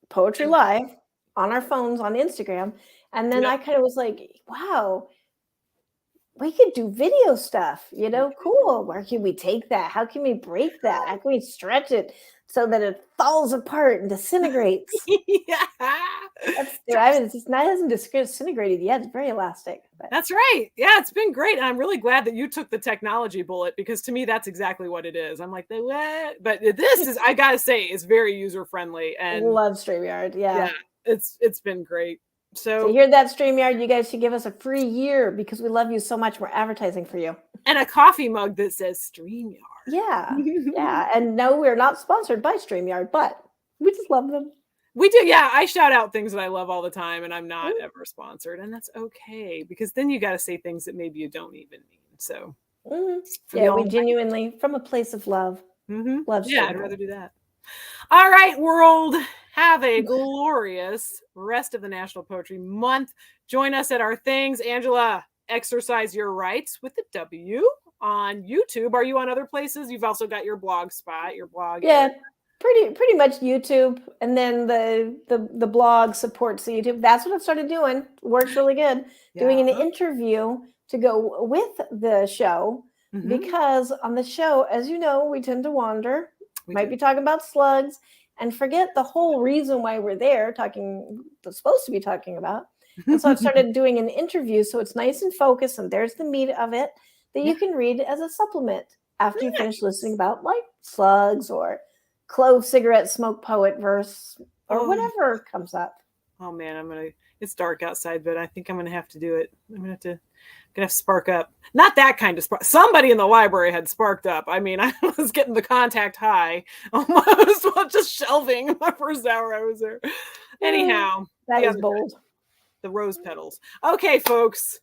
Poetry Live on our phones on Instagram. And then I kind of was like, wow, we could do video stuff, cool. Where can we take that? How can we break that? How can we stretch it so that it falls apart and disintegrates?
Yeah.
It hasn't disintegrated yet. It's very elastic. But.
That's right. Yeah, it's been great. And I'm really glad that you took the technology bullet, because to me, that's exactly what it is. I'm like, what? But this is, I got to say, it's very user-friendly. And
love StreamYard. Yeah.
It's been great. So
you hear that, StreamYard? You guys should give us a free year because we love you so much. We're advertising for you.
And a coffee mug that says StreamYard.
Yeah. Yeah. And no, we're not sponsored by StreamYard, but we just love them.
We do. Yeah. I shout out things that I love all the time, and I'm not ever sponsored. And that's okay, because then you got to say things that maybe you don't even mean. So
we genuinely, from a place of love, love.
Yeah, I'd rather do that. All right, world. Have a glorious rest of the National Poetry Month. Join us at our things. Angela, exercise your rights with the W on YouTube. Are you on other places? You've also got your blog spot, your blog.
Yeah, pretty much YouTube, and then the blog supports the YouTube. That's what I've started doing. Works really good. Doing an interview to go with the show, because on the show, as you know, we tend to wander. Might be talking about slugs and forget the whole reason why we're there supposed to be talking about. And so I've started doing an interview, so it's nice and focused, and there's the meat of it that you can read as a supplement after you finish listening about like slugs or clove cigarette smoke poet verse or whatever comes up.
Oh man, it's dark outside, but I think I'm gonna have to do it. I'm gonna have to spark up. Not that kind of spark. Somebody in the library had sparked up. I mean, I was getting the contact high almost while just shelving my first hour I was there. Anyhow,
that is bold.
The rose petals. Okay, folks.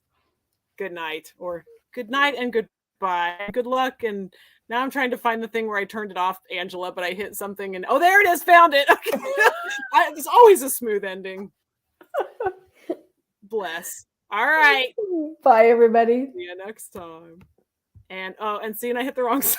Good night, or good night and goodbye. Good luck. And now I'm trying to find the thing where I turned it off, Angela, but I hit something and there it is. Found it. Okay. It's always a smooth ending. Bless. All right.
Bye, everybody.
See you next time. And see, and I hit the wrong side.